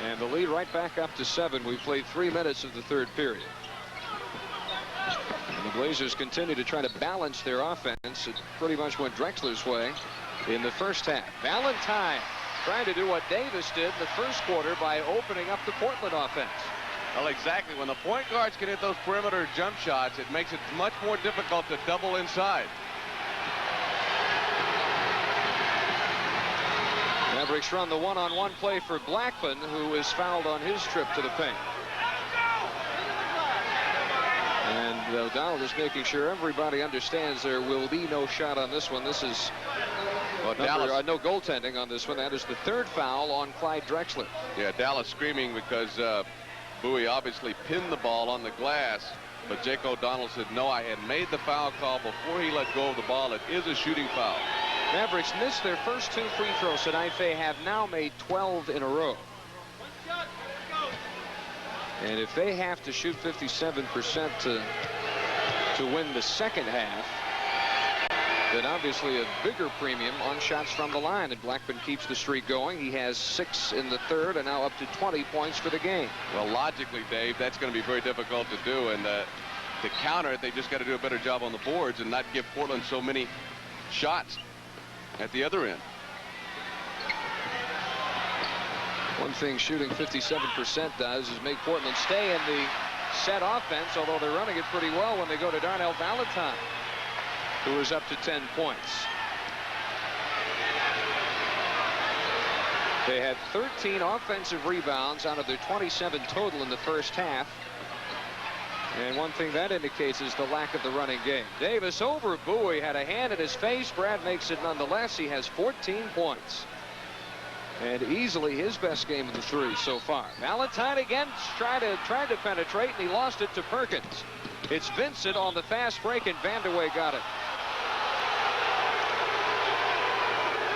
And the lead right back up to 7. We've played 3 minutes of the third period. And the Blazers continue to try to balance their offense. It pretty much went Drexler's way in the first half. Valentine trying to do what Davis did in the first quarter by opening up the Portland offense. Well, exactly. When the point guards can hit those perimeter jump shots, it makes it much more difficult to double inside. Mavericks run the one-on-one play for Blackman, who is fouled on his trip to the paint. And O'Donnell is making sure everybody understands there will be no shot on this one. This is no goaltending on this one. That is the 3rd foul on Clyde Drexler. Yeah, Dallas screaming because Bowie obviously pinned the ball on the glass. But Jake O'Donnell said, no, I had made the foul call before he let go of the ball. It is a shooting foul. Mavericks missed their first 2 free throws tonight. They have now made 12 in a row. And if they have to shoot 57% to win the second half, then obviously a bigger premium on shots from the line. And Blackman keeps the streak going. He has 6 in the third and now up to 20 points for the game. Well, logically, Dave, that's going to be very difficult to do. And to counter it, they just got to do a better job on the boards and not give Portland so many shots at the other end. One thing shooting 57% does is make Portland stay in the set offense, although they're running it pretty well when they go to Darnell Valentine, who is up to 10 points. They had 13 offensive rebounds out of their 27 total in the first half. And one thing that indicates is the lack of the running game. Davis over Bowie, had a hand in his face. Brad makes it nonetheless. He has 14 points. And easily his best game of the 3 so far. Valentine again tried to penetrate, and he lost it to Perkins. It's Vincent on the fast break, and Vandeweghe got it.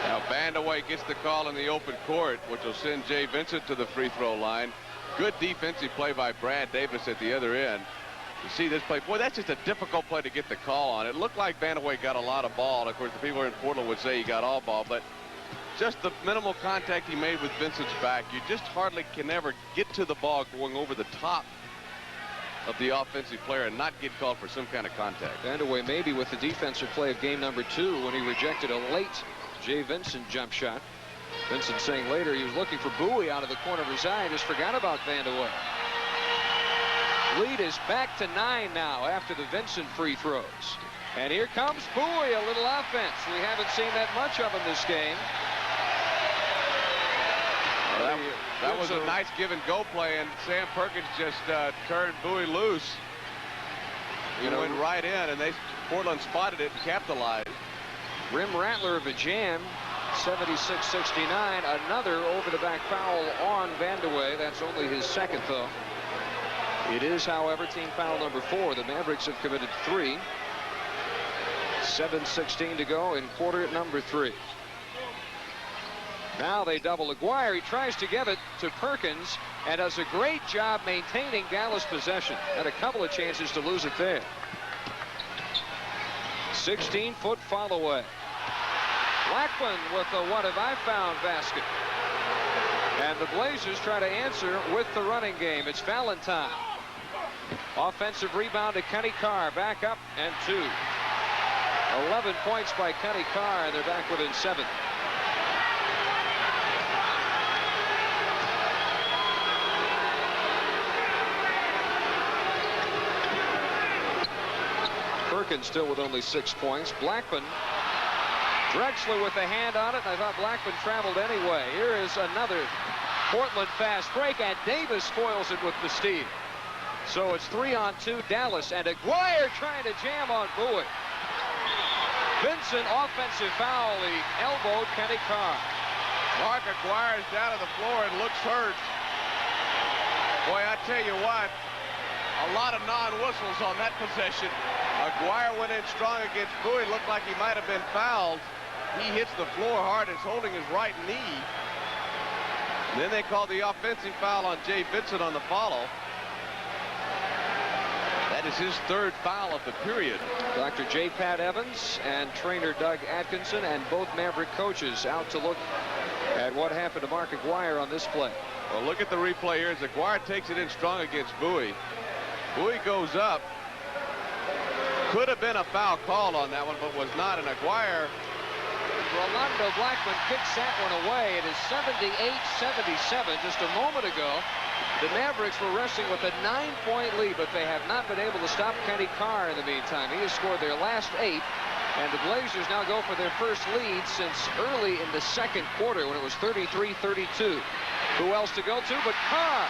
Now Vandeweghe gets the call in the open court, which will send Jay Vincent to the free throw line. Good defensive play by Brad Davis at the other end. You see this play. Boy, that's just a difficult play to get the call on. It looked like Vandeweghe got a lot of ball. Of course, the people in Portland would say he got all ball, but just the minimal contact he made with Vincent's back. You just hardly can ever get to the ball going over the top of the offensive player and not get called for some kind of contact. Vandeweghe maybe with the defensive play of game number 2 when he rejected a late Jay Vincent jump shot. Vincent saying later he was looking for Bowie out of the corner of his eye and just forgot about Vandeweghe. Lead is back to 9 now after the Vincent free throws. And here comes Bowie, a little offense. We haven't seen that much of him this game. Well, that was a nice give and go play, and Sam Perkins just turned Bowie loose. He went right in, and Portland spotted it and capitalized. Rim rattler of a jam, 76-69. Another over-the-back foul on Vandeweghe. That's only his second, though. It is, however, team foul number 4. The Mavericks have committed 3. 7:16 to go in quarter number 3. Now they double Aguirre. He tries to give it to Perkins and does a great job maintaining Dallas possession. Had a couple of chances to lose it there. 16-foot follow away. Blackman with a what have I found basket. And the Blazers try to answer with the running game. It's Valentine. Offensive rebound to Kenny Carr. Back up and 2. 11 points by Kenny Carr, and they're back within 7. Perkins still with only 6 points. Blackman, Drexler with a hand on it, and I thought Blackman traveled anyway. Here is another Portland fast break, and Davis spoils it with the steal. So it's 3-on-2 Dallas, and Aguirre trying to jam on Bowie. Vincent offensive foul. He elbowed Kenny Carr. Mark Aguirre is down to the floor and looks hurt. Boy, I tell you what, a lot of non-whistles on that possession. Aguirre went in strong against Bowie. Looked like he might have been fouled. He hits the floor hard. Is holding his right knee. Then they called the offensive foul on Jay Vincent on the follow. That is his third foul of the period. Dr. J. Pat Evans and trainer Doug Atkinson and both Maverick coaches out to look at what happened to Mark Aguirre on this play. Well, look at the replay here as Aguirre takes it in strong against Bowie. Bowie goes up. Could have been a foul called on that one, but was not. And Aguirre. Rolando Blackman kicks that one away. It is 78-77. Just a moment ago, the Mavericks were resting with a 9-point lead, but they have not been able to stop Kenny Carr in the meantime. He has scored their last 8, and the Blazers now go for their first lead since early in the second quarter when it was 33-32. Who else to go to but Carr?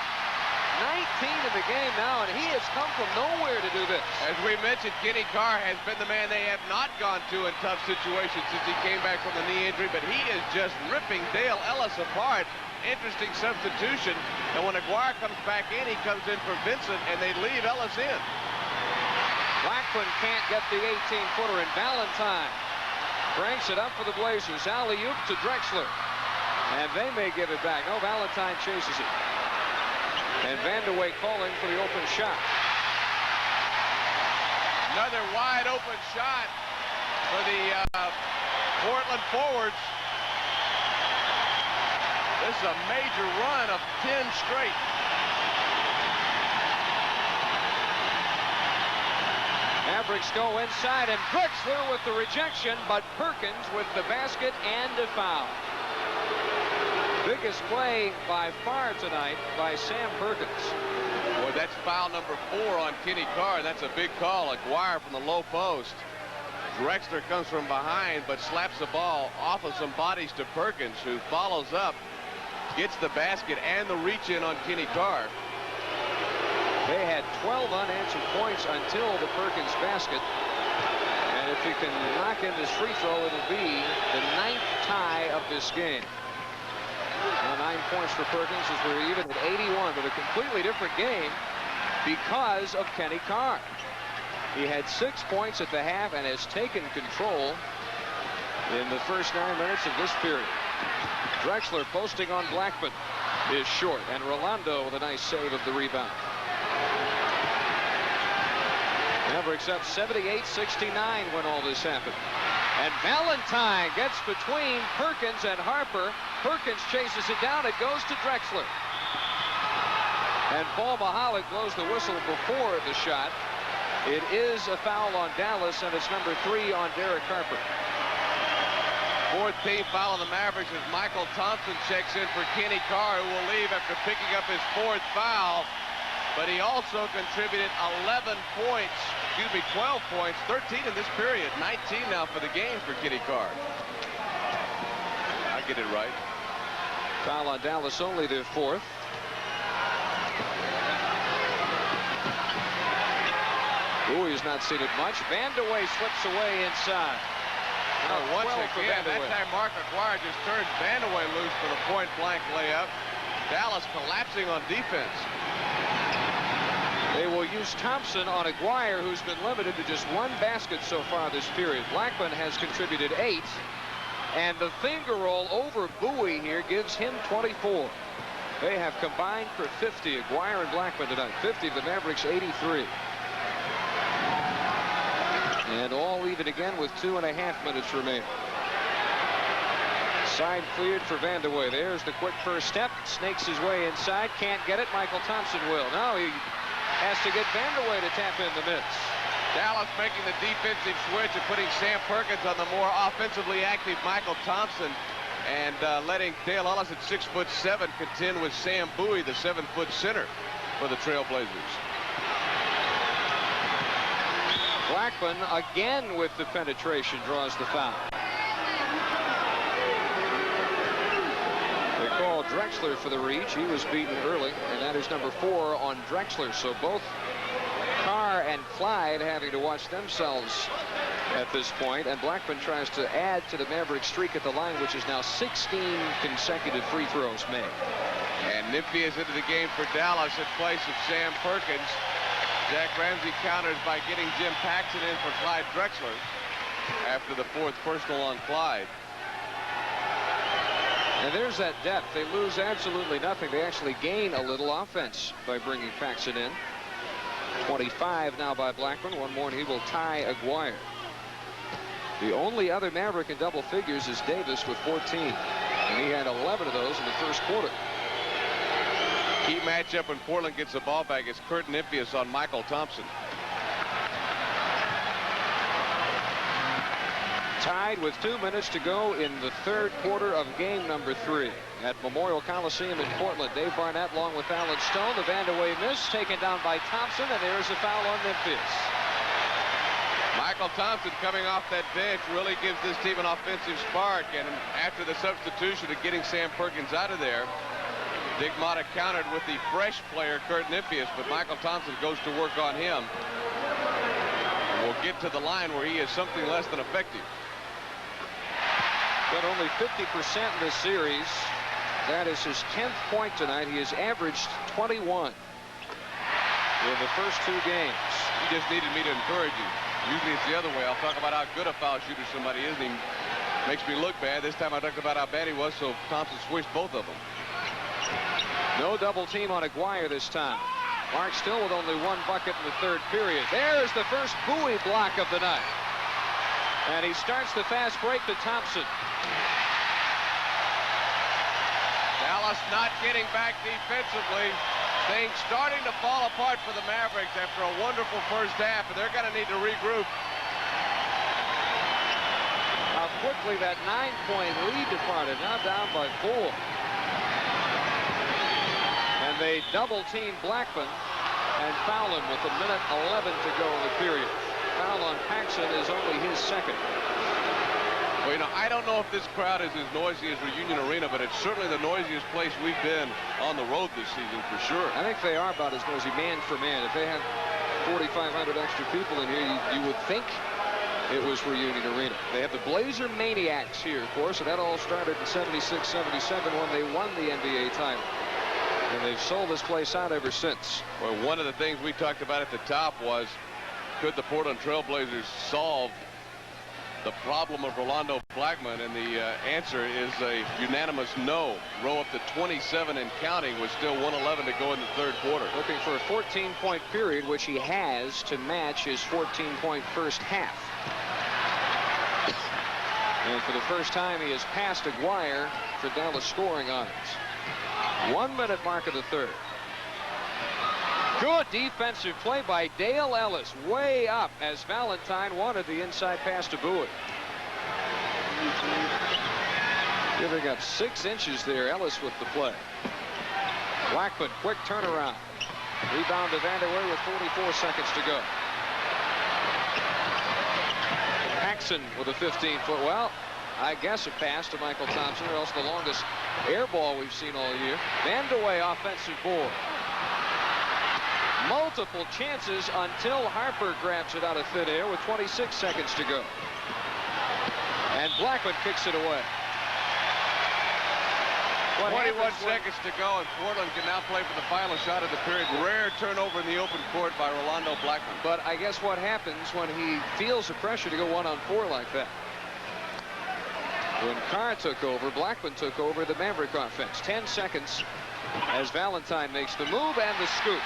19 in the game now, and he has come from nowhere to do this. As we mentioned, Kenny Carr has been the man they have not gone to in tough situations since he came back from the knee injury, but he is just ripping Dale Ellis apart. Interesting substitution. And when Aguirre comes back in, he comes in for Vincent, and they leave Ellis in. Blackman can't get the 18-footer, and Valentine cranks it up for the Blazers. Alley-oop to Drexler. And they may give it back. No, Valentine chases it. And Vandeweghe calling for the open shot. Another wide open shot for the Portland forwards. This is a major run of 10 straight. Mavericks go inside, and Drexler with the rejection, but Perkins with the basket and a foul. Biggest play by far tonight by Sam Perkins. Boy, that's foul number 4 on Kenny Carr. That's a big call. Aguirre from the low post. Drexler comes from behind, but slaps the ball off of some bodies to Perkins, who follows up, gets the basket and the reach in on Kenny Carr. They had 12 unanswered points until the Perkins basket. And if he can knock in this free throw, it'll be the 9th tie of this game. Now 9 points for Perkins as we're even at 81, but a completely different game because of Kenny Carr. He had 6 points at the half and has taken control in the first 9 minutes of this period. Drexler posting on Blackman is short, and Rolando with a nice save of the rebound. Mavericks up 78-69 when all this happened. And Valentine gets between Perkins and Harper. Perkins chases it down. It goes to Drexler. And Paul Mahalik blows the whistle before the shot. It is a foul on Dallas, and it's number 3 on Derek Harper. 4th team foul on the Mavericks as Michael Thompson checks in for Kenny Carr, who will leave after picking up his 4th foul. But he also contributed 11 points, 12 points, 13 in this period, 19 now for the game for Kenny Carr. I get it right. Foul on Dallas, only their 4th. Bowie's not seen it much. Vandeweghe slips away inside. Once again, that time Mark Aguirre just turns Vandeweghe loose for the point-blank layup. Dallas collapsing on defense. They will use Thompson on Aguirre, who's been limited to just 1 basket so far this period. Blackman has contributed 8, and the finger roll over Bowie here gives him 24. They have combined for 50, Aguirre and Blackman tonight. 50 the Mavericks, 83. And all even again with 2.5 minutes remaining. Side cleared for Vandeweghe. There's the quick first step. Snakes his way inside. Can't get it. Michael Thompson will. Now he has to get Vandeweghe to tap in the mitts. Dallas making the defensive switch and putting Sam Perkins on the more offensively active Michael Thompson, and letting Dale Ellis at 6'7" contend with Sam Bowie, the 7-foot center for the Trailblazers. Blackman again with the penetration draws the foul. They call Drexler for the reach. He was beaten early, and that is number 4 on Drexler. So both Carr and Clyde having to watch themselves at this point, and Blackman tries to add to the Maverick streak at the line, which is now 16 consecutive free throws made. And Nippy is into the game for Dallas in place of Sam Perkins. Jack Ramsey counters by getting Jim Paxson in for Clyde Drexler after the 4th personal on Clyde. And there's that depth. They lose absolutely nothing. They actually gain a little offense by bringing Paxson in. 25 now by Blackman. One more and he will tie Aguirre. The only other Maverick in double figures is Davis with 14. And he had 11 of those in the first quarter. Key matchup when Portland gets the ball back is Kurt Nymphius on Michael Thompson. Tied with 2 minutes to go in the third quarter of game number 3 at Memorial Coliseum in Portland. Dave Barnett along with Alan Stone. The Vandeweghe miss taken down by Thompson, and there's a foul on Nymphius. Michael Thompson coming off that bench really gives this team an offensive spark, and after the substitution of getting Sam Perkins out of there, Dick Motta countered with the fresh player Kurt Nymphius, but Michael Thompson goes to work on him. We'll get to the line where he is something less than effective. Got only 50% in this series. That is his 10th point tonight. He has averaged 21 in the first 2 games. He just needed me to encourage you. Usually it's the other way. I'll talk about how good a foul shooter somebody is, and he makes me look bad. This time I talked about how bad he was, so Thompson switched both of them. No double team on Aguirre this time. Mark still with only 1 bucket in the third period. There's the first Bowie block of the night. And he starts the fast break to Thompson. Dallas not getting back defensively. Things starting to fall apart for the Mavericks after a wonderful first half, and they're going to need to regroup. How quickly that 9-point lead departed, now down by 4. And they double-team Blackman and foul him with 1:11 to go in the period. Foul on Paxson is only his second. Well, you know, I don't know if this crowd is as noisy as Reunion Arena, but it's certainly the noisiest place we've been on the road this season for sure. I think they are about as noisy man for man. If they had 4,500 extra people in here, you would think it was Reunion Arena. They have the Blazer Maniacs here, of course, and that all started in 76-77 when they won the NBA title. And they've sold this place out ever since. Well, one of the things we talked about at the top was, could the Portland Trailblazers solve the problem of Rolando Blackman? And the answer is a unanimous no. Row up to 27 and counting with still 1:11 to go in the third quarter. Looking for a 14-point period, which he has to match his 14-point first half. And for the first time, he has passed Aguirre for Dallas scoring on it. 1 minute mark of the third. Good defensive play by Dale Ellis, way up as Valentine wanted the inside pass to Bowie. Giving up 6 inches there, Ellis with the play. Blackman, quick turnaround. Rebound to Vandeweghe with 44 seconds to go. Paxson with a 15-foot, well, I guess a pass to Michael Thompson, or else the longest air ball we've seen all year. Vandeweghe offensive board. Multiple chances until Harper grabs it out of thin air with 26 seconds to go. And Blackman kicks it away. 21 seconds to go, and Portland can now play for the final shot of the period. Rare turnover in the open court by Rolando Blackman. But I guess what happens when he feels the pressure to go 1-on-4 like that? When Carr took over, Blackman took over the Maverick offense. 10 seconds as Valentine makes the move and the scoop.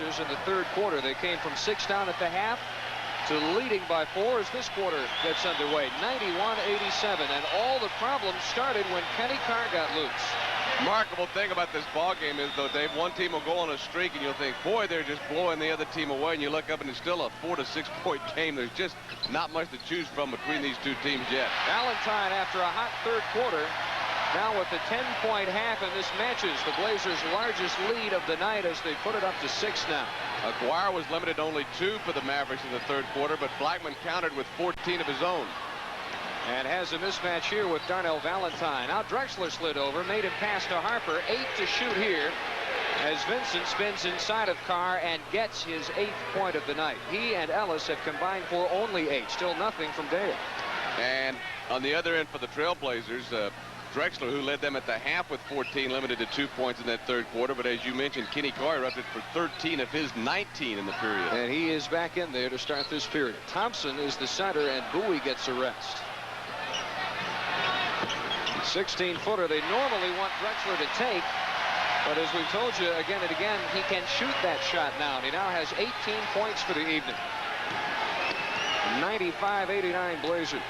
In the third quarter, they came from 6 down at the half to leading by 4 as this quarter gets underway. 91-87, and all the problems started when Kenny Carr got loose. Remarkable thing about this ball game is, though, Dave, one team will go on a streak and you'll think, boy, they're just blowing the other team away, and you look up and it's still a 4 to 6 point game. There's just not much to choose from between these two teams yet. Valentine, after a hot third quarter, now with the 10-point half, and this matches the Blazers' largest lead of the night as they put it up to 6 now. Aguirre was limited to only 2 for the Mavericks in the third quarter, but Blackman countered with 14 of his own. And has a mismatch here with Darnell Valentine. Now Drexler slid over, made him pass to Harper. 8 to shoot here as Vincent spins inside of Carr and gets his 8th point of the night. He and Ellis have combined for only 8. Still nothing from Dale. And on the other end for the Trailblazers, Drexler, who led them at the half with 14, limited to 2 points in that third quarter. But as you mentioned, Kenny Carr erupted for 13 of his 19 in the period. And he is back in there to start this period. Thompson is the center, and Bowie gets a rest. 16-footer they normally want Drexler to take. But as we've told you again and again, he can shoot that shot now. And he now has 18 points for the evening. 95-89 Blazers.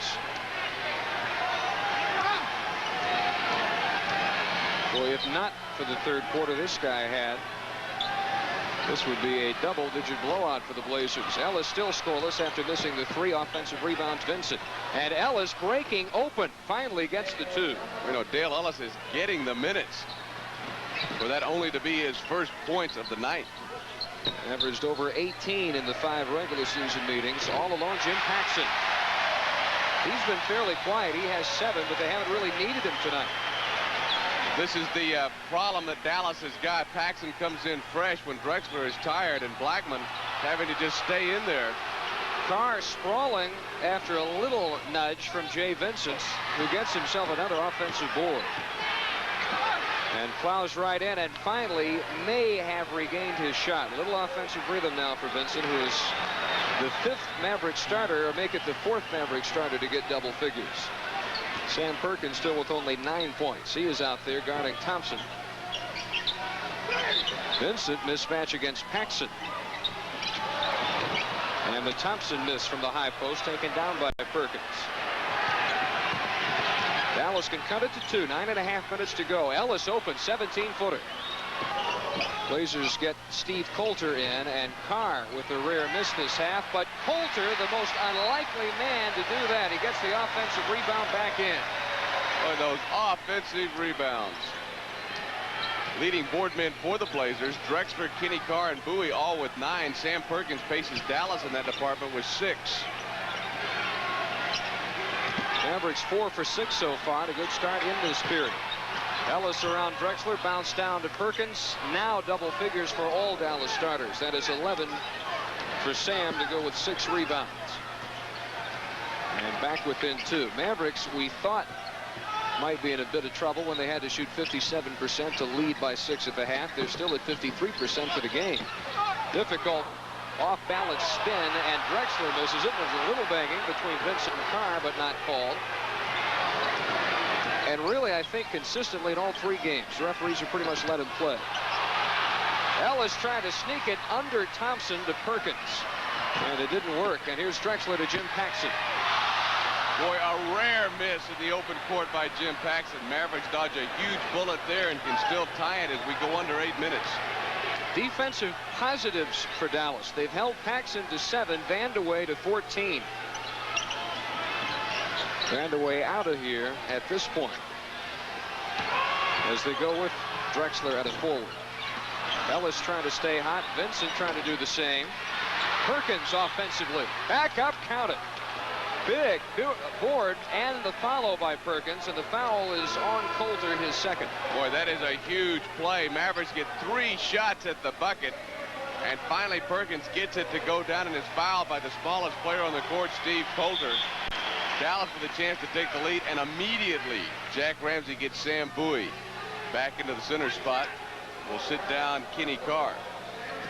Boy, if not for the third quarter this guy had, this would be a double-digit blowout for the Blazers. Ellis still scoreless after missing the 3 offensive rebounds. Vincent. And Ellis breaking open. Finally gets the 2. You know, Dale Ellis is getting the minutes for that only to be his first points of the night. Averaged over 18 in the 5 regular season meetings. All alone, Jim Paxson. He's been fairly quiet. He has 7, but they haven't really needed him tonight. This is the problem that Dallas has got. Paxson comes in fresh when Drexler is tired, and Blackman having to just stay in there. Carr sprawling after a little nudge from Jay Vincent, who gets himself another offensive board. And plows right in and finally may have regained his shot. A little offensive rhythm now for Vincent, who is the 5th Maverick starter, or make it the 4th Maverick starter to get double figures. Sam Perkins still with only 9 points. He is out there guarding Thompson. Vincent mismatch against Paxson. And the Thompson miss from the high post taken down by Perkins. Dallas can cut it to 2. 9.5 minutes to go. Ellis open, 17-footer. Blazers get Steve Coulter in, and Carr with a rare miss this half, but Coulter, the most unlikely man to do that. He gets the offensive rebound back in. Boy, those offensive rebounds. Leading board men for the Blazers, Drexler, Kenny Carr, and Bowie all with 9. Sam Perkins paces Dallas in that department with 6. Mavericks 4 for 6 so far. A good start in this period. Ellis around Drexler, bounced down to Perkins. Now double figures for all Dallas starters. That is 11 for Sam to go with 6 rebounds. And back within 2. Mavericks, we thought, might be in a bit of trouble when they had to shoot 57% to lead by 6 at the half. They're still at 53% for the game. Difficult off-balance spin, and Drexler misses it. There's a little banging between Vincent and Carr, but not called. And really, I think consistently in all 3 games, the referees have pretty much let him play. Ellis trying to sneak it under Thompson to Perkins, and it didn't work. And here's Drexler to Jim Paxson. Boy, a rare miss in the open court by Jim Paxson. Mavericks dodge a huge bullet there and can still tie it as we go under 8 minutes. Defensive positives for Dallas. They've held Paxson to 7, Vandeweghe to 14. Vandeweghe out of here at this point as they go with Drexler at a forward. Ellis trying to stay hot. Vincent trying to do the same. Perkins offensively. Back up, count it. Big board and the follow by Perkins, and the foul is on Coulter, his 2nd. Boy, that is a huge play. Mavericks get 3 shots at the bucket, and finally Perkins gets it to go down, and is fouled by the smallest player on the court, Steve Coulter. Dallas with a chance to take the lead, and immediately Jack Ramsey gets Sam Bowie back into the center spot. Will sit down Kenny Carr,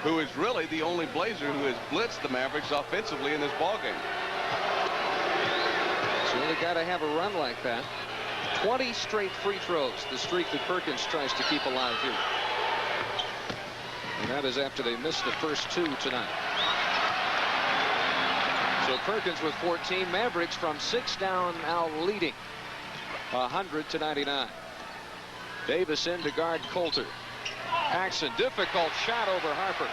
who is really the only Blazer who has blitzed the Mavericks offensively in this ballgame. So you only got to have a run like that. 20 straight free throws, the streak that Perkins tries to keep alive here. And that is after they missed the first 2 tonight. So Perkins with 14. Mavericks from 6 down, now leading 100-99. Davis in to guard Coulter. Paxson, difficult shot over Harper.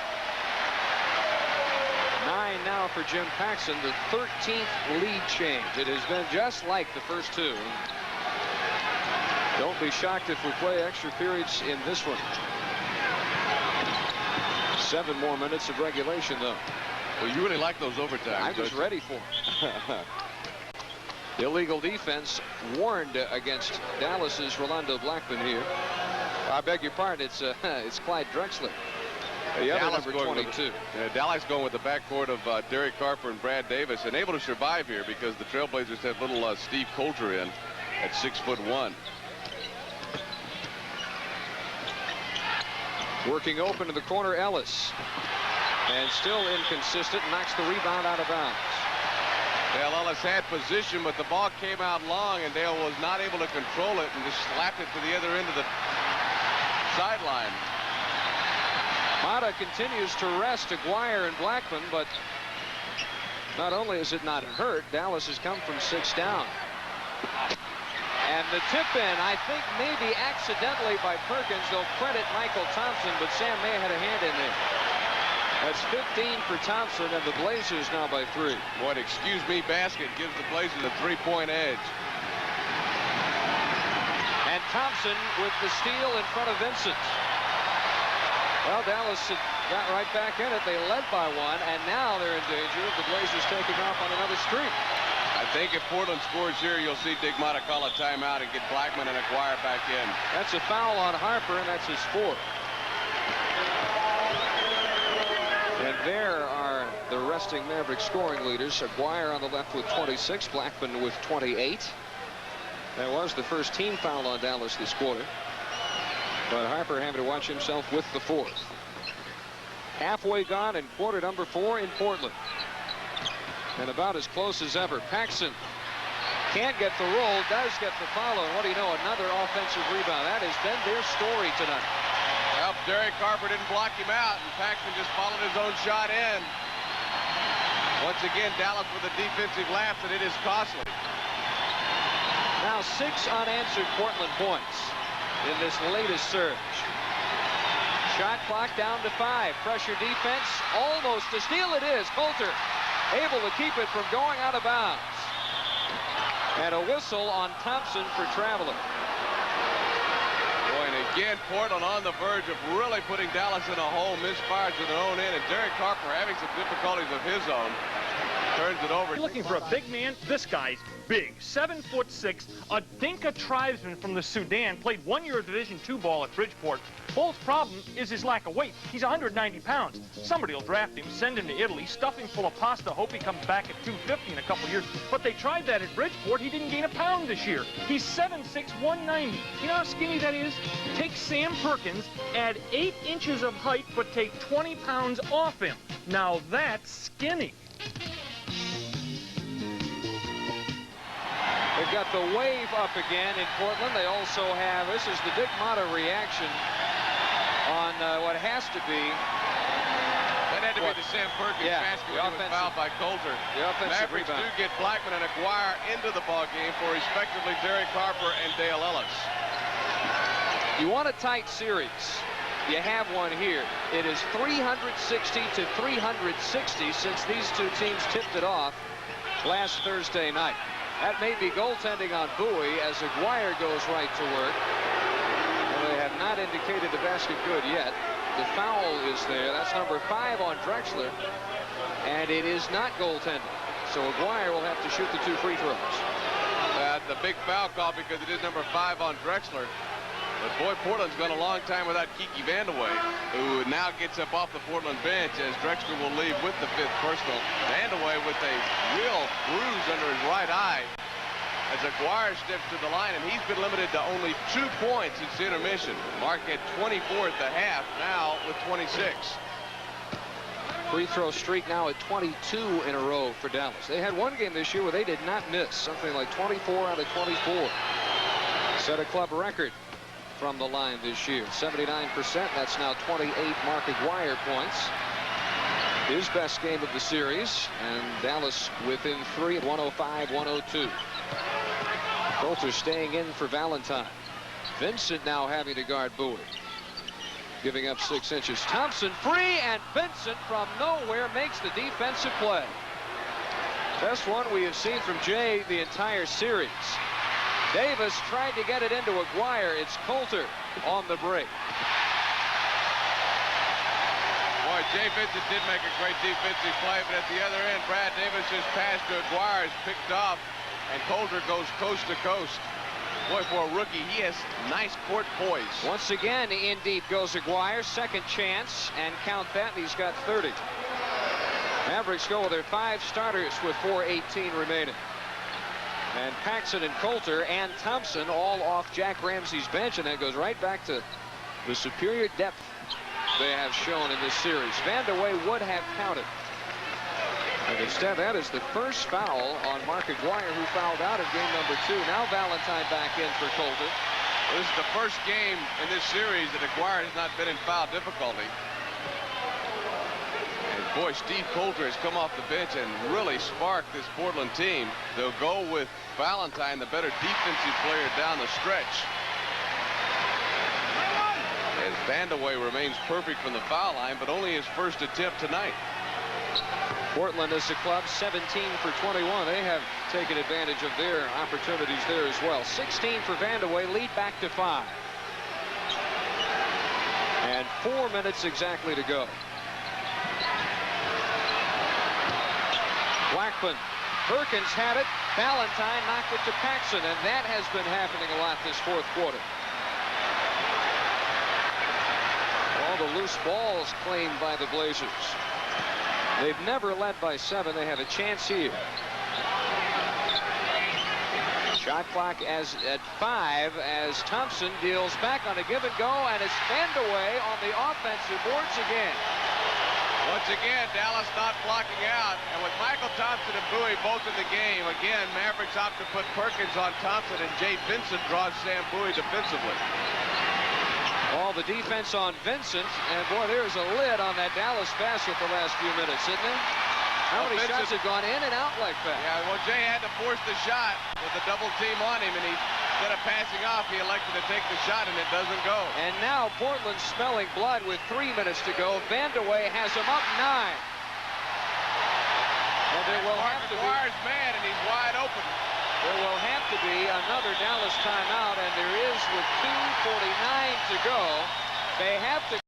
9 now for Jim Paxson, the 13th lead change. It has been just like the first 2. Don't be shocked if we play extra periods in this one. 7 more minutes of regulation, though. Well, you really like those overtimes. I'm just ready for them. Illegal defense warned against Dallas's Rolando Blackman here. I beg your pardon, it's Clyde Drexler. The other number 22. Dallas going with the backcourt of Derek Harper and Brad Davis, and able to survive here because the Trailblazers have little Steve Coulter in at 6'1". Working open to the corner, Ellis. And still inconsistent, knocks the rebound out of bounds. Dale Ellis had position, but the ball came out long, and Dale was not able to control it and just slapped it to the other end of the sideline. Mata continues to rest Aguirre and Blackman, but not only is it not hurt, Dallas has come from 6 down. And the tip in, I think maybe accidentally by Perkins. They'll credit Michael Thompson, but Sam May had a hand in there. That's 15 for Thompson, and the Blazers now by 3. What excuse me basket gives the Blazers a 3-point edge. And Thompson with the steal in front of Vincent. Well, Dallas got right back in it. They led by 1, and now they're in danger of the Blazers taking off on another streak. I think if Portland scores here, you'll see Dick Mata call a timeout and get Blackman and Aguirre back in. That's a foul on Harper, and that's his 4th. And there are the resting Mavericks scoring leaders. Aguirre on the left with 26, Blackman with 28. That was the first team foul on Dallas this quarter. But Harper having to watch himself with the 4th. Halfway gone in quarter number 4 in Portland. And about as close as ever. Paxson can't get the roll, does get the follow. And what do you know, another offensive rebound. That has been their story tonight. Well, Derek Harper didn't block him out, and Paxson just followed his own shot in. Once again, Dallas with a defensive lapse, and it is costly. Now 6 unanswered Portland points in this latest surge. Shot clock down to 5. Pressure defense, almost a steal it is. Coulter able to keep it from going out of bounds. And a whistle on Thompson for traveling. Boy, and again, Portland on the verge of really putting Dallas in a hole. Misfires to their own end, and Derek Harper having some difficulties of his own. Turns it over. You're looking for a big man? This guy's big. 7'6", a Dinka tribesman from the Sudan, played 1 year of Division II ball at Bridgeport. Bull's problem is his lack of weight. He's 190 pounds. Somebody will draft him, send him to Italy, stuff him full of pasta, hope he comes back at 250 in a couple years. But they tried that at Bridgeport. He didn't gain a pound this year. He's 7'6", 190. You know how skinny that is? Take Sam Perkins, add 8 inches of height, but take 20 pounds off him. Now that's skinny. They've got the wave up again in Portland. They also have, this is the Dick Mata reaction on what has to be. That had to be the Sam Perkins basket. He was fouled by Coulter. The offensive Mavericks rebound. do get Blackman and Aguirre into the ballgame for respectively Derek Harper and Dale Ellis. You want a tight series. You have one here. It is 360 to 360 since these two teams tipped it off last Thursday night. That may be goaltending on Bowie as Aguirre goes right to work. Well, they have not indicated the basket good yet. The foul is there. That's number 5 on Drexler. And it is not goaltending. So Aguirre will have to shoot the 2 free throws. The big foul call because it is number 5 on Drexler. But boy, Portland's gone a long time without Kiki Vandeweghe, who now gets up off the Portland bench as Drexler will leave with the 5th personal. Vandeweghe with a real bruise under his right eye as Aguirre steps to the line, and he's been limited to only 2 points since intermission. Mark at 24 at the half, now with 26. Free throw streak now at 22 in a row for Dallas. They had one game this year where they did not miss, something like 24 out of 24. Set a club record from the line this year. 79%. That's now 28 Mark Aguirre points. His best game of the series. And Dallas within 3 at 105-102. Coulter staying in for Valentine. Vincent now having to guard Bowie. Giving up 6 inches. Thompson free, and Vincent from nowhere makes the defensive play. Best one we have seen from Jay the entire series. Davis tried to get it into Aguirre. It's Coulter on the break. Boy, Jay Vincent did make a great defensive play, but at the other end, Brad Davis's pass to Aguirre is picked off, and Coulter goes coast to coast. Boy, for a rookie, he has nice court poise. Once again, in deep goes Aguirre. Second chance, and count that, and he's got 30. Mavericks go with their 5 starters with 4:18 remaining. And Paxson and Coulter and Thompson all off Jack Ramsey's bench, and that goes right back to the superior depth they have shown in this series. Vandeweghe would have counted. And instead, that is the first foul on Mark Aguirre, who fouled out in game number 2. Now Valentine back in for Colton. This is the first game in this series that Aguirre has not been in foul difficulty. And boy, Steve Coulter has come off the bench and really sparked this Portland team. They'll go with Valentine, the better defensive player down the stretch. As Vandeweghe remains perfect from the foul line, but only his first attempt tonight. Portland is the club 17 for 21. They have taken advantage of their opportunities there as well. 16 for Vandeweghe, lead back to 5. And 4 minutes exactly to go. Blackman, Perkins had it. Valentine knocked it to Paxson, and that has been happening a lot this fourth quarter. All the loose balls claimed by the Blazers. They've never led by 7. They have a chance here. Shot clock at 5 as Thompson deals back on a give and go, and it's Vandeweghe on the offensive boards again. Once again, Dallas not blocking out, and with Michael Thompson and Bowie both in the game, again, Mavericks opt to put Perkins on Thompson, and Jay Vincent draws Sam Bowie defensively. All the defense on Vincent, and boy, there's a lid on that Dallas basket the last few minutes, isn't there? How many shots have gone in and out like that? Yeah, well, Jay had to force the shot with a double team on him, and instead of passing off, he elected to take the shot, and it doesn't go. And now Portland's smelling blood with 3 minutes to go. Vandeweghe has him up 9. And there will have to be... Aguirre's mad, and he's wide open. There will have to be another Dallas timeout, and there is with 2:49 to go. They have to